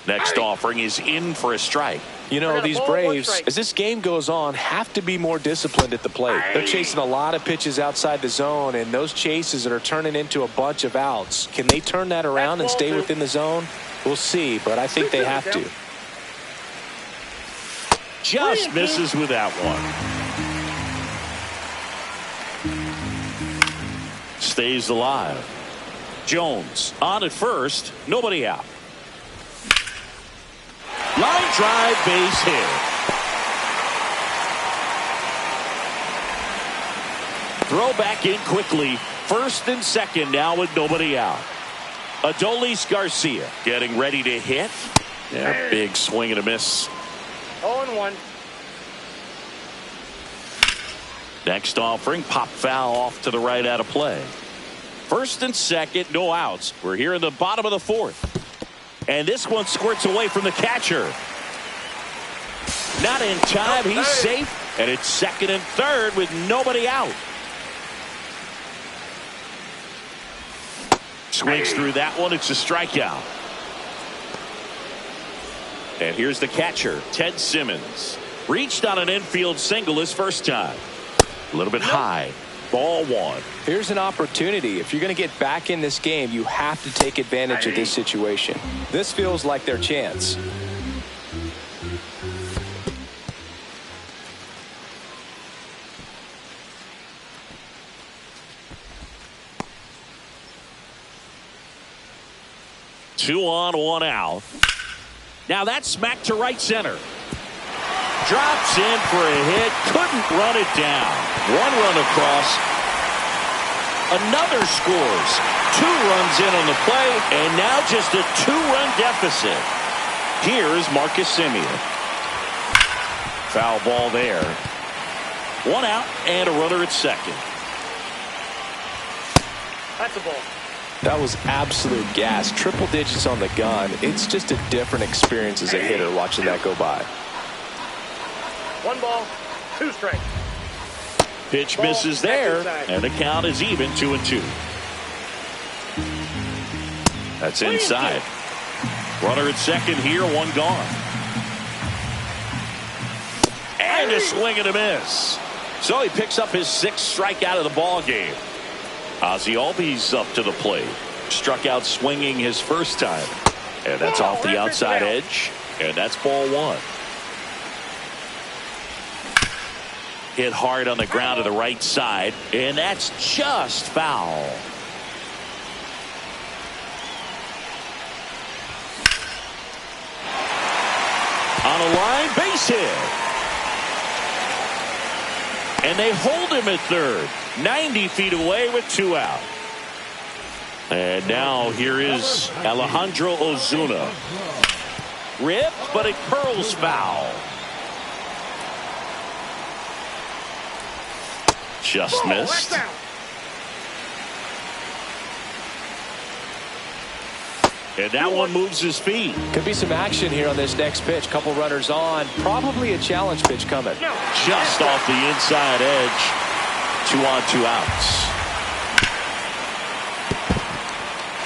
Next offering is in for a strike. You know, these Braves, as this game goes on, have to be more disciplined at the plate. They're chasing a lot of pitches outside the zone, and those chases that are turning into a bunch of outs. Can they turn that around and stay within the zone? We'll see, but I think they have to. Just misses with that one. Stays alive. Jones on at first, nobody out. Line drive, base hit. Throw back in quickly. First and second now with nobody out. Adolis Garcia getting ready to hit. Yeah, big swing and a miss. 0-1. Next offering, pop foul off to the right out of play. First and second, no outs. We're here in the bottom of the 4th. And this one squirts away from the catcher. Not in time. He's safe. And it's second and third with nobody out. Swings through that one. It's a strikeout. And here's the catcher, Ted Simmons. Reached on an infield single his first time. A little bit high. Ball one. Here's an opportunity. If you're going to get back in this game, you have to take advantage of this situation. This feels like their chance. Two on, one out. Now that's smacked to right center. Drops in for a hit. Couldn't run it down. One run across. Another scores. 2 runs in on the play. And now just a 2-run deficit. Here's Marcus Semien. Foul ball there. 1 out and a runner at second. That's a ball. That was absolute gas. Triple digits on the gun. It's just a different experience as a hitter watching that go by. 1 ball, 2 strikes. Pitch misses there, and the count is even 2-2. That's inside. Runner at second here, 1 gone. And a swing and a miss. So he picks up his 6th strikeout of the ball game. Ozzie Albies up to the plate. Struck out swinging his first time. And that's off the outside edge. And that's ball 1. Hit hard on the ground to the right side. And that's just foul. On a line, base hit. And they hold him at third. 90 feet away with 2 out. And now here is Alejandro Ozuna. Ripped, but it curls foul. Just missed. And that one moves his feet. Could be some action here on this next pitch. Couple runners on. Probably a challenge pitch coming. Just off the inside edge. 2 on, 2 outs.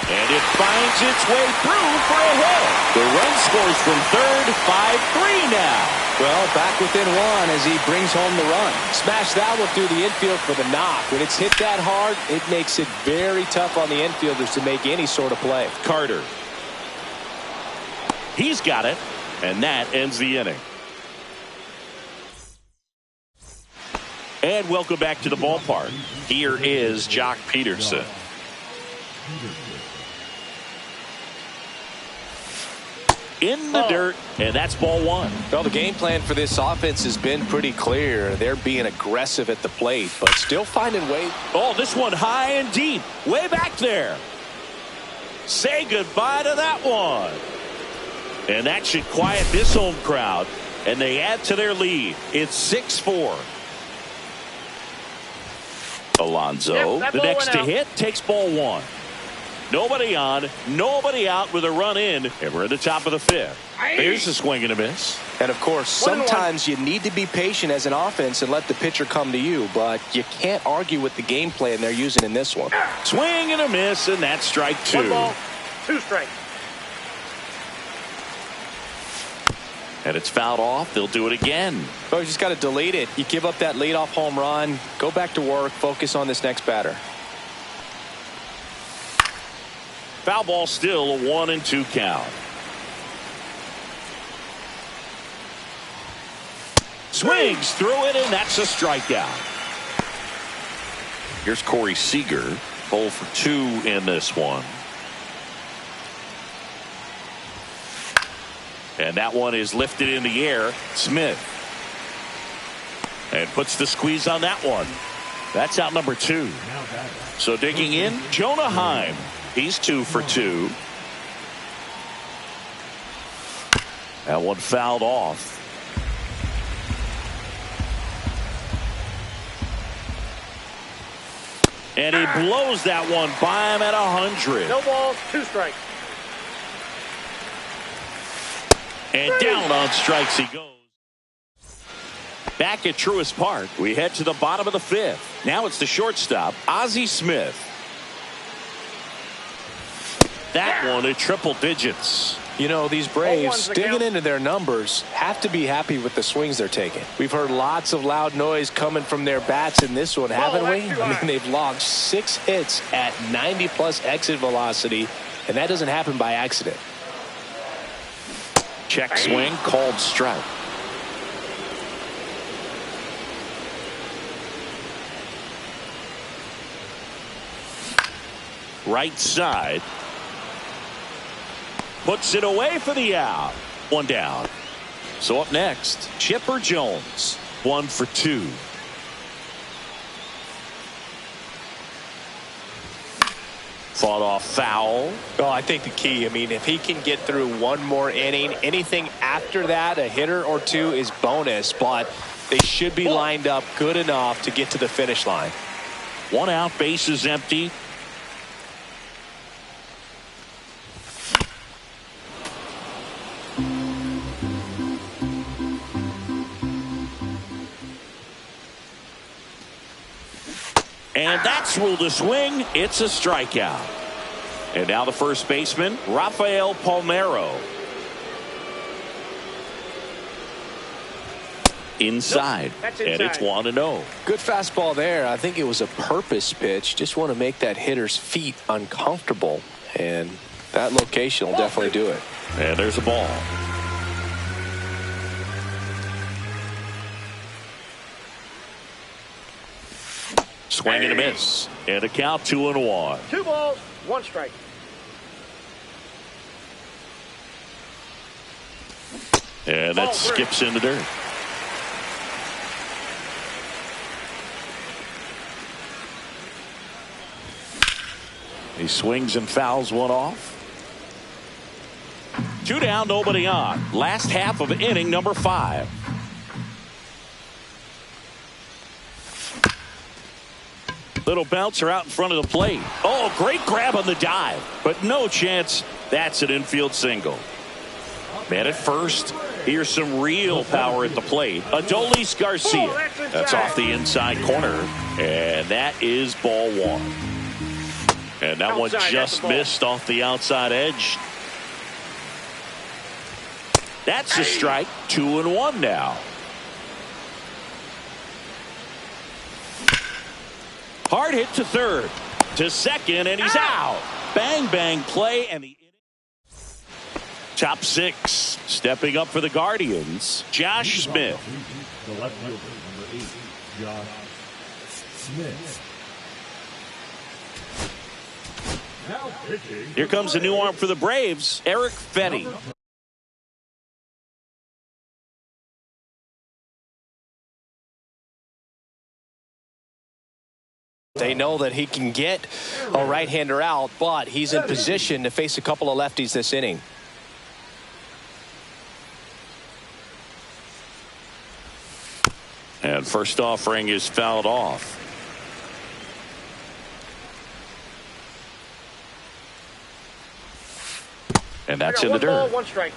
And it finds its way through for a hit. The run scores from third. 5-3 now. Well, back within 1 as he brings home the run. Smash that one through the infield for the knock. When it's hit that hard, it makes it very tough on the infielders to make any sort of play. Carter. He's got it, and that ends the inning. And welcome back to the ballpark. Here is Jock Peterson. In the dirt, and that's ball 1. Well, the game plan for this offense has been pretty clear. They're being aggressive at the plate, but still finding ways. Oh, this one high and deep, way back there. Say goodbye to that one. And that should quiet this home crowd, and they add to their lead. It's 6-4. Alonso, the next to hit, takes ball 1. Nobody on, nobody out with a run in, and we're at the top of the 5th. Here's a swing and a miss. And, of course, sometimes you need to be patient as an offense and let the pitcher come to you, but you can't argue with the game plan they're using in this one. Swing and a miss, and that's strike 2. 1 ball, 2 strikes. And it's fouled off. They'll do it again. Oh, you just got to delete it. You give up that leadoff home run, go back to work, focus on this next batter. Foul ball still, a 1-2 count. Swings through it, and that's a strikeout. Here's Corey Seager, 0 for 2 in this one. And that one is lifted in the air. Smith. And puts the squeeze on that one. That's out number 2. So digging in, Jonah Heim. He's 2 for 2. That one fouled off. And he blows that one by him at 100. No balls, 2 strikes. And down on strikes he goes. Back at Truist Park, we head to the bottom of the 5th. Now it's the shortstop, Ozzie Smith. that one at triple digits. You know, these Braves, digging into their numbers, have to be happy with the swings they're taking. We've heard lots of loud noise coming from their bats in this one, haven't we? I mean, they've logged 6 hits at 90-plus exit velocity, and that doesn't happen by accident. Check swing, called strike. Right side. Puts it away for the out. 1 down. So up next, Chipper Jones. 1 for 2. Fought off foul. Well, I think the key, I mean, if he can get through one more inning, anything after that, a hitter or two is bonus, but they should be lined up good enough to get to the finish line. 1 out, bases empty. And that's ruled a swing. It's a strikeout. And now the first baseman, Rafael Palmeiro. Inside. And it's 1-0. Good fastball there. I think it was a purpose pitch. Just want to make that hitter's feet uncomfortable. And that location will definitely do it. And there's a ball. Swing and a miss. And a count 2-1. 2 balls, 1 strike. And that skips in the dirt. He swings and fouls one off. 2 down, nobody on. Last half of inning number 5. Little bouncer out in front of the plate. Oh, great grab on the dive, but no chance. That's an infield single. Man at first. Here's some real power at the plate. Adolis Garcia. That's off the inside corner, and that is ball 1. And that one just missed off the outside edge. That's a strike. 2-1 now. Hard hit to third, to second, and he's out. Bang, bang play, and the top 6. Stepping up for the Guardians, Josh Smith. The left fielder, number 8, Josh Smith. Now pitching. Here comes a new arm for the Braves, Eric Fetty. They know that he can get a right-hander out, but he's in position to face a couple of lefties this inning. And first offering is fouled off. And that's in the dirt. 1 ball, 1 strike.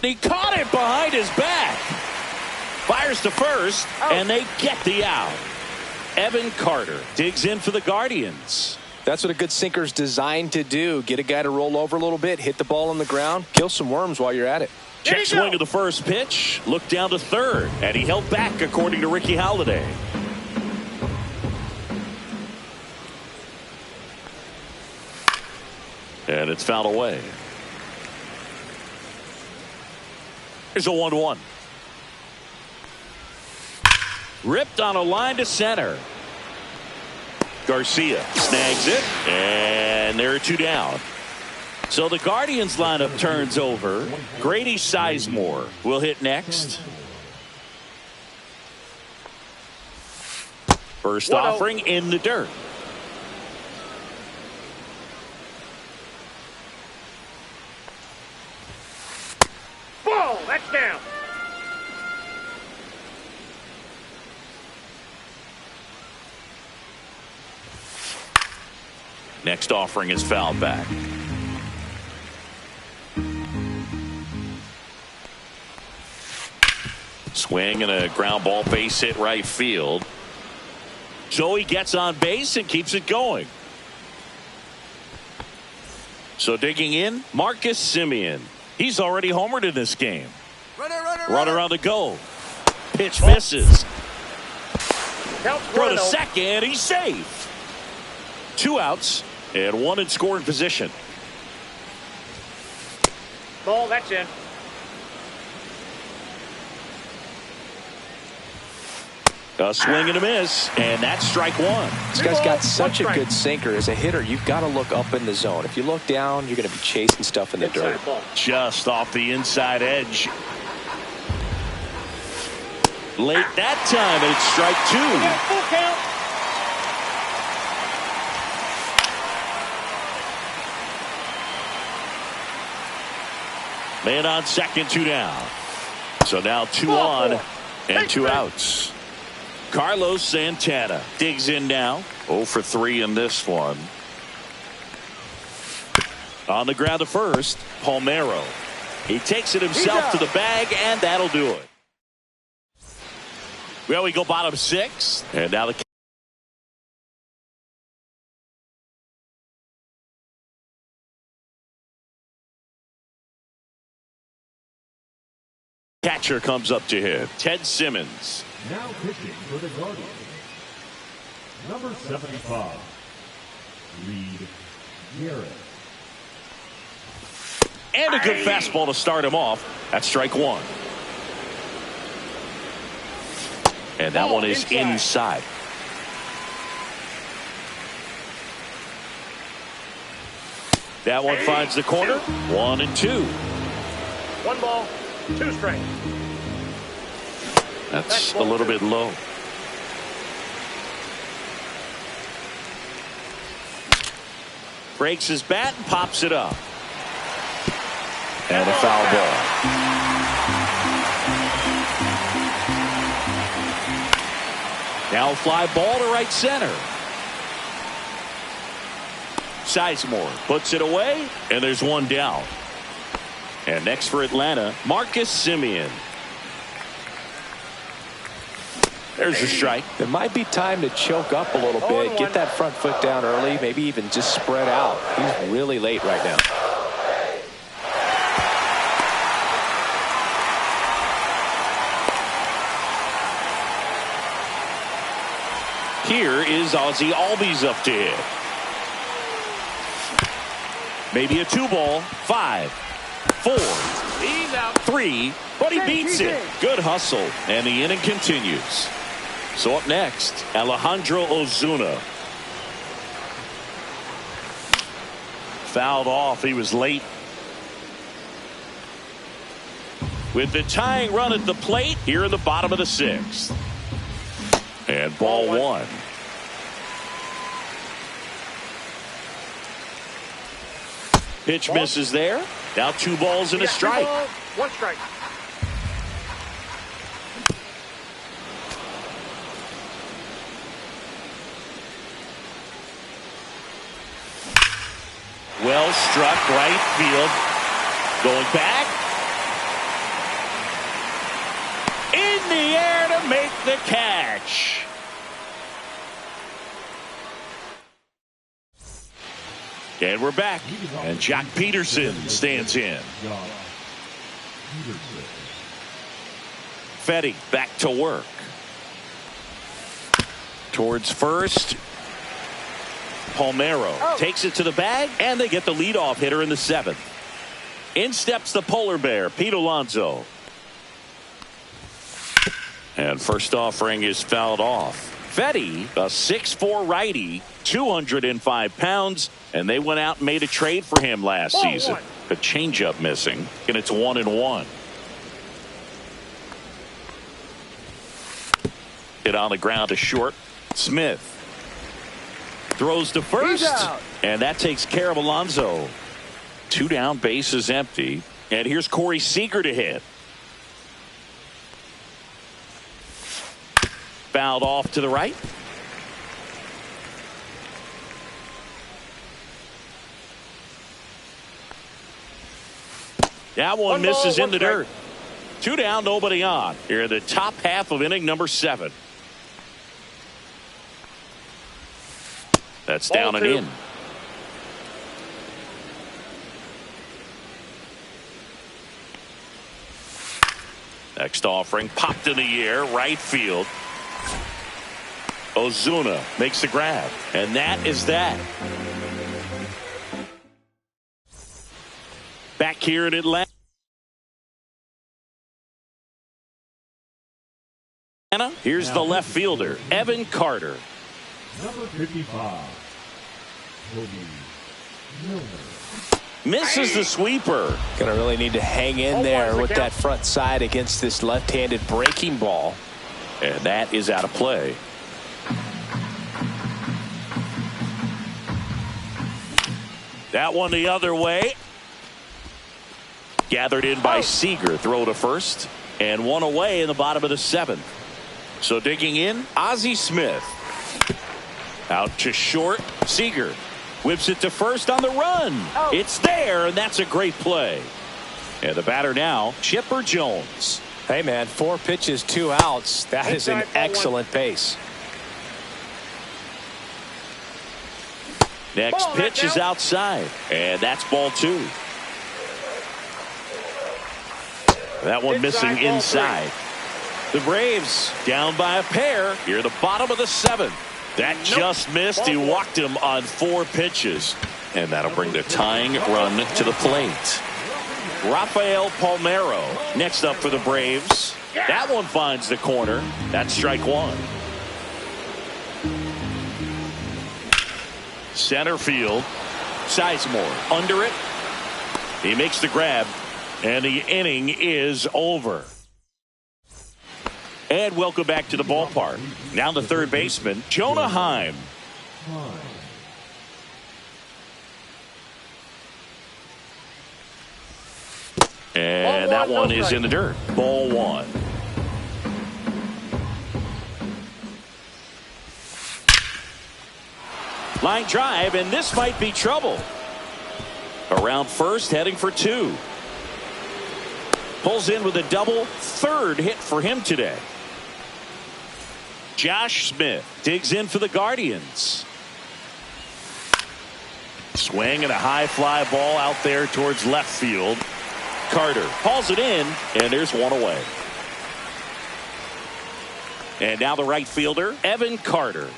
He caught it behind his back. Fires to first, and they get the out. Evan Carter digs in for the Guardians. That's what a good sinker's designed to do. Get a guy to roll over a little bit, hit the ball on the ground, kill some worms while you're at it. Check swing of the first pitch. Look down to third, and he held back according to Ricky Halladay. And it's fouled away. Here's a 1-1. Ripped on a line to center. Garcia snags it, and there are 2 down. So the Guardians lineup turns over. Grady Sizemore will hit next. First offering in the dirt. Ball, that's down. Next offering is fouled back. Swing and a ground ball, base hit right field. Joey gets on base and keeps it going. So digging in, Marcus Semien. He's already homered in this game. Runner on the go. Pitch misses. Throw to second. He's safe. 2 outs and 1 in scoring position. Ball, that's in. A swing and a miss, and that's strike 1. This guy's got such a good sinker. As a hitter, you've got to look up in the zone. If you look down, you're going to be chasing stuff in the dirt. Just off the inside edge. Late that time, and it's strike 2. Full count. Man on second, 2 down. So now 2 on and 2 outs. Carlos Santana digs in now. 0 for 3 in this one. On the ground to first, Palmeiro. He takes it himself to the bag, and that'll do it. Well, we go bottom 6, and now the catcher comes up to hit. Ted Simmons. Now pitching for the Guardians, number 75, Reed Garrett. And a good fastball to start him off. That's strike 1. And that one is inside. That one finds the corner. 1 and 2. 1 ball, 2 strikes. That's a little bit low. Breaks his bat and pops it up. And a foul ball. Now a fly ball to right center. Sizemore puts it away, and there's 1 down. And next for Atlanta, Marcus Semien. There's a strike. There might be time to choke up a little bit, get that front foot down early, maybe even just spread out. He's really late right now. Here is Ozzie Albies up to hit. Maybe a 2 ball. 5, 4, 3, but he beats it. Good hustle, and the inning continues. So up next, Alejandro Ozuna. Fouled off. He was late. With the tying run at the plate here in the bottom of the 6th. And ball 1. Pitch misses there. Now 2 balls and a strike. 1 strike. Well struck right field. Going back. In the air to make the catch. And we're back. And Jack Peterson stands in. Fetty back to work. Towards first. Palmeiro takes it to the bag, and they get the leadoff hitter in the 7th. In steps the polar bear, Pete Alonso. And first offering is fouled off. Fetty, a 6'4" righty, 205 pounds, and they went out and made a trade for him last season. A changeup missing, and it's 1-1. Hit on the ground to short. Smith throws to first, and that takes care of Alonso. 2 down, base is empty, and here's Corey Seager to hit. Fouled off to the right. That one misses in the dirt. Two down, nobody on. Here in the top half of inning number 7. That's down and in. Next offering popped in the air, right field. Ozuna makes the grab, and that is that. Back here in Atlanta. Here's the left fielder, Evan Carter. Number 55, Kobe Miller. Misses the sweeper. Gonna really need to hang in there with that front side against this left-handed breaking ball. And that is out of play. That one the other way. Gathered in by Seager. Throw to first. And one away in the bottom of the 7th. So digging in, Ozzie Smith. Out to short. Seager whips it to first on the run. It's there, and that's a great play. And the batter now, Chipper Jones. Hey, man, 4 pitches, 2 outs. That is an excellent pace. Next pitch is outside, and that's ball 2. That one missing inside. The Braves down by a pair here at the bottom of the 7th. That just missed. He walked him on 4 pitches. And that'll bring the tying run to the plate. Rafael Palmeiro next up for the Braves. That one finds the corner. That's strike 1. Center field. Sizemore under it. He makes the grab. And the inning is over. And welcome back to the ballpark. Now the third baseman, Jonah Heim. And that one is in the dirt. Ball 1. Line drive, and this might be trouble. Around first, heading for 2. Pulls in with a double, 3rd hit for him today. Josh Smith digs in for the Guardians. Swing and a high fly ball out there towards left field. Carter hauls it in, and there's one away. And now the right fielder, Evan Carter.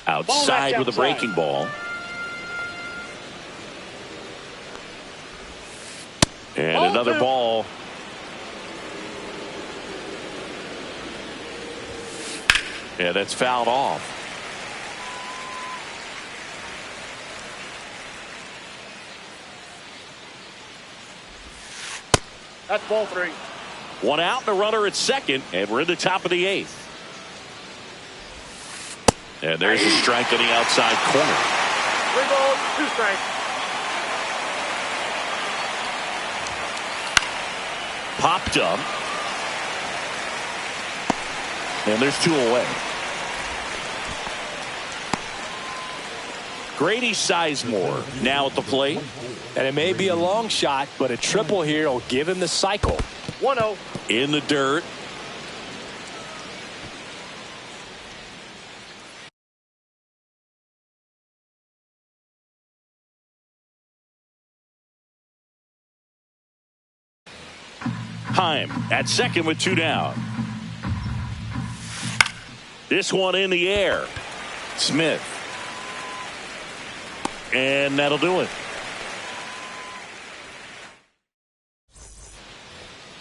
Outside with a breaking ball. And another ball. Yeah, that's fouled off. That's ball 3. One out and a runner at second, and we're in the top of the 8th. And there's a strike on the outside corner. 3 balls, 2 strikes. Popped up. And there's 2 away. Grady Sizemore now at the plate. And it may be a long shot, but a triple here will give him the cycle. 1-0. In the dirt. Heim at second with 2 down. This one in the air. Smith. And that'll do it.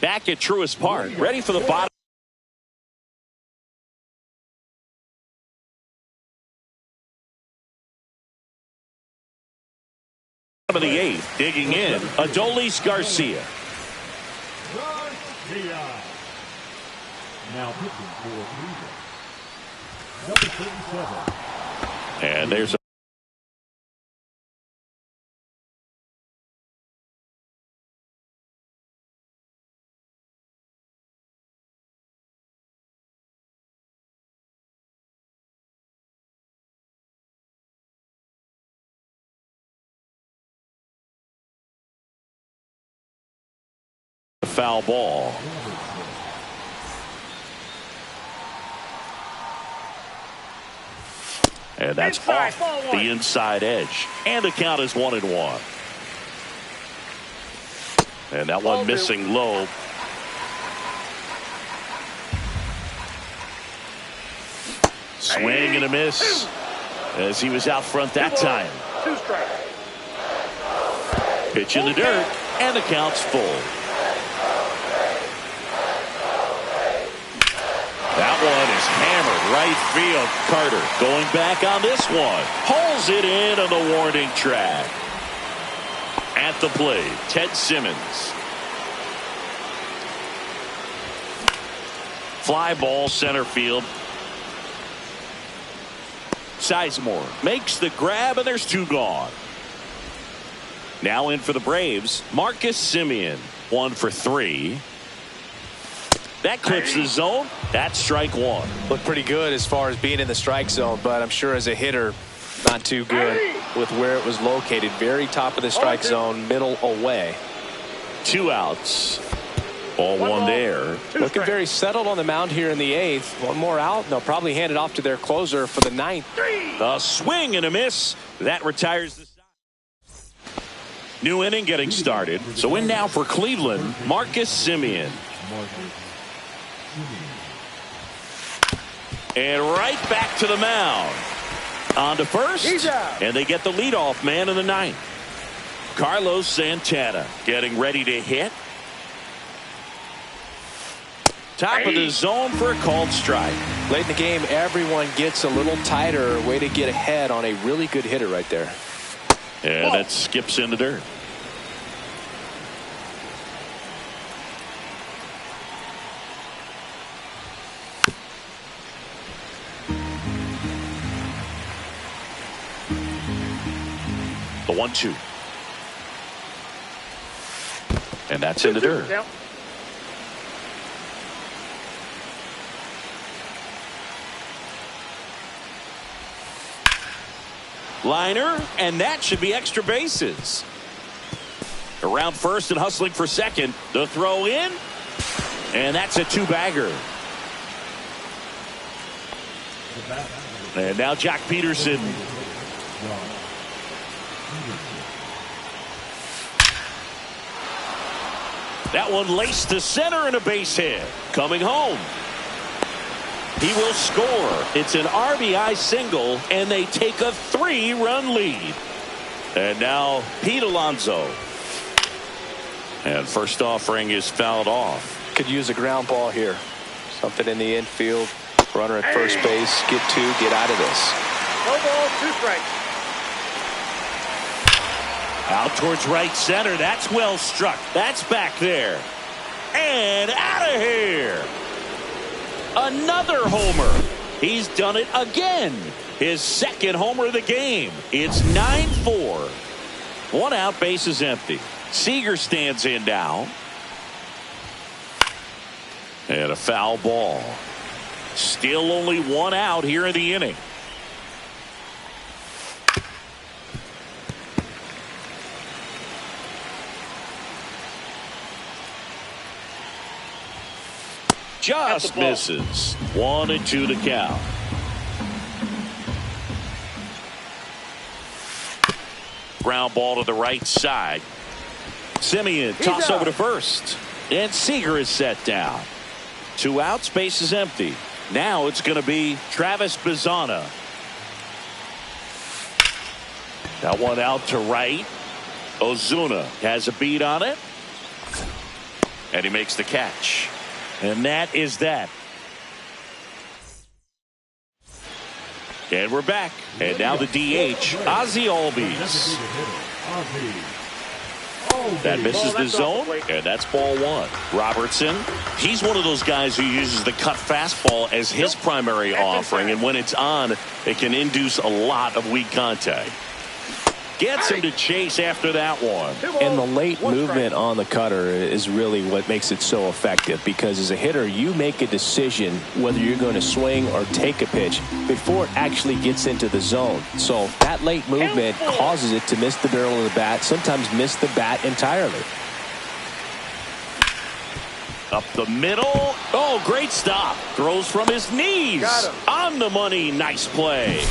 Back at Truist Park, ready for the bottom of the 8th. Digging in, Adolis Garcia. Now pitching for Cleveland, number 37. And there's a foul ball. And that's off the inside edge. And the count is 1-1. And that one missing low. Swing and a miss as he was out front that time. 2 strikes. Pitch in the dirt, and the count's full. That one is hammered right field. Carter going back on this one. Pulls it in on the warning track. At the plate, Ted Simmons. Fly ball center field. Sizemore makes the grab, and there's 2 gone. Now in for the Braves, Marcus Semien. 1 for 3. That clips the zone. That's strike 1. Looked pretty good as far as being in the strike zone, but I'm sure as a hitter, not too good with where it was located. Very top of the strike zone, middle away. 2 outs. Ball 1 there. Looking very settled on the mound here in the 8th. 1 more out, and they'll probably hand it off to their closer for the 9th. A swing and a miss. That retires the side. New inning getting started. So in now for Cleveland, Marcus Semien. And right back to the mound. On to first. And they get the leadoff man in the 9th. Carlos Santana getting ready to hit. Top of the zone for a called strike. Late in the game, everyone gets a little tighter. Way to get ahead on a really good hitter right there. And that skips in the dirt. The 1-2. And that's in the dirt. Liner, and that should be extra bases. Around first and hustling for second. The throw in, and that's a 2-bagger. And now Jock Peterson. That one laced to center and a base hit. Coming home. He will score. It's an RBI single, and they take a 3-run lead. And now Pete Alonso. And first offering is fouled off. Could use a ground ball here. Something in the infield. Runner at first base. Get 2. Get out of this. No ball, 2 strikes. Out towards right center. That's well struck. That's back there. And out of here. Another homer. He's done it again. His 2nd homer of the game. It's 9-4. 1 out, base is empty. Seager stands in now. And a foul ball. Still only 1 out here in the inning. Just misses. 1-2 to count. Ground ball to the right side. Semien toss over to first. And Seager is set down. 2 outs, base is empty. Now it's going to be Travis Bazzana. That one out to right. Ozuna has a beat on it. And he makes the catch. And that is that. And we're back. And now the DH, Ozzie Albies. That misses the zone, and that's ball 1. Robertson, he's one of those guys who uses the cut fastball as his primary offering, and when it's on, it can induce a lot of weak contact. Gets him to chase after that one. And the late movement on the cutter is really what makes it so effective, because as a hitter, you make a decision whether you're going to swing or take a pitch before it actually gets into the zone. So that late movement causes it to miss the barrel of the bat, sometimes miss the bat entirely. Up the middle. Oh, great stop. Throws from his knees. Got him. On the money. Nice play.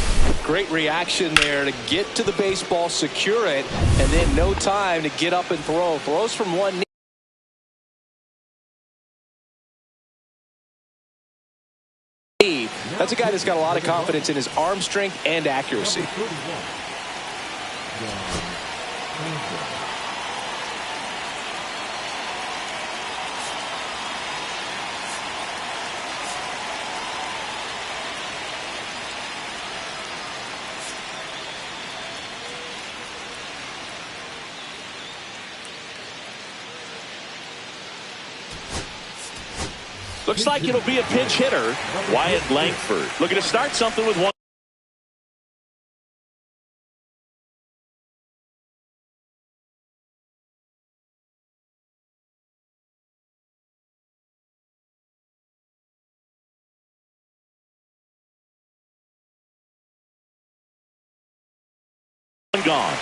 Great reaction there to get to the baseball, secure it, and then no time to get up and throw. Throws from one knee. That's a guy that's got a lot of confidence in his arm strength and accuracy. Looks like it'll be a pinch hitter. Wyatt Langford looking to start something with one. Gone.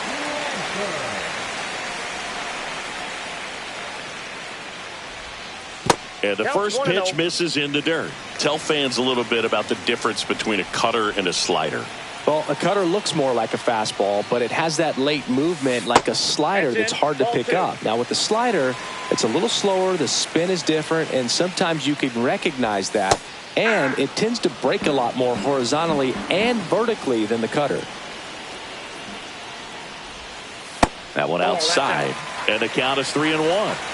And the first pitch misses in the dirt. Tell fans a little bit about the difference between a cutter and a slider. Well, a cutter looks more like a fastball, but it has that late movement like a slider that's hard to pick up. Now, with the slider, it's a little slower, the spin is different, and sometimes you can recognize that. And it tends to break a lot more horizontally and vertically than the cutter. That one outside, and the count is 3-1.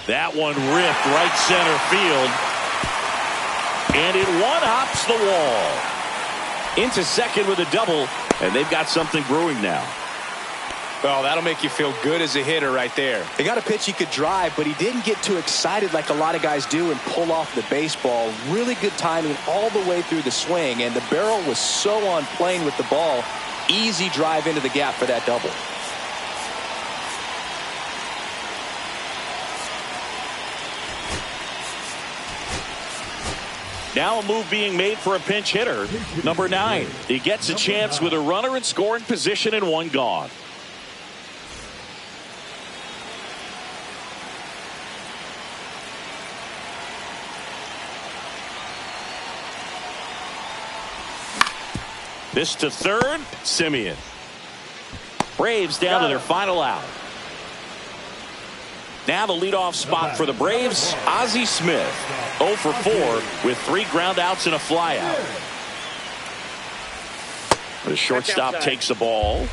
That one ripped right center field. And it one-hops the wall. Into second with a double, and they've got something brewing now. Well, that'll make you feel good as a hitter right there. He got a pitch he could drive, but he didn't get too excited like a lot of guys do and pull off the baseball. Really good timing all the way through the swing, and the barrel was so on plane with the ball. Easy drive into the gap for that double. Now a move being made for a pinch hitter. Number 9. He gets a chance with a runner in scoring position and one gone. This to third. Simeon. Braves down to their final out. Now the leadoff spot for the Braves, Ozzie Smith. 0 for 4 with 3 ground outs and a flyout. The shortstop takes the ball.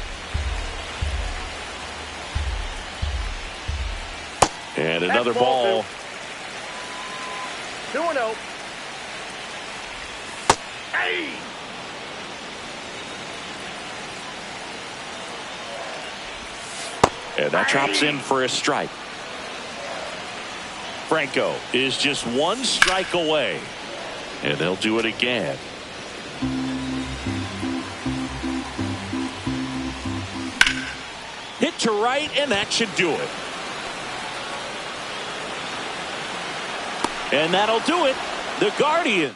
And another ball. 2-0. Hey! And that drops in for a strike. Franco is just 1 strike away. And they'll do it again. Hit to right, and that should do it. And that'll do it. The Guardians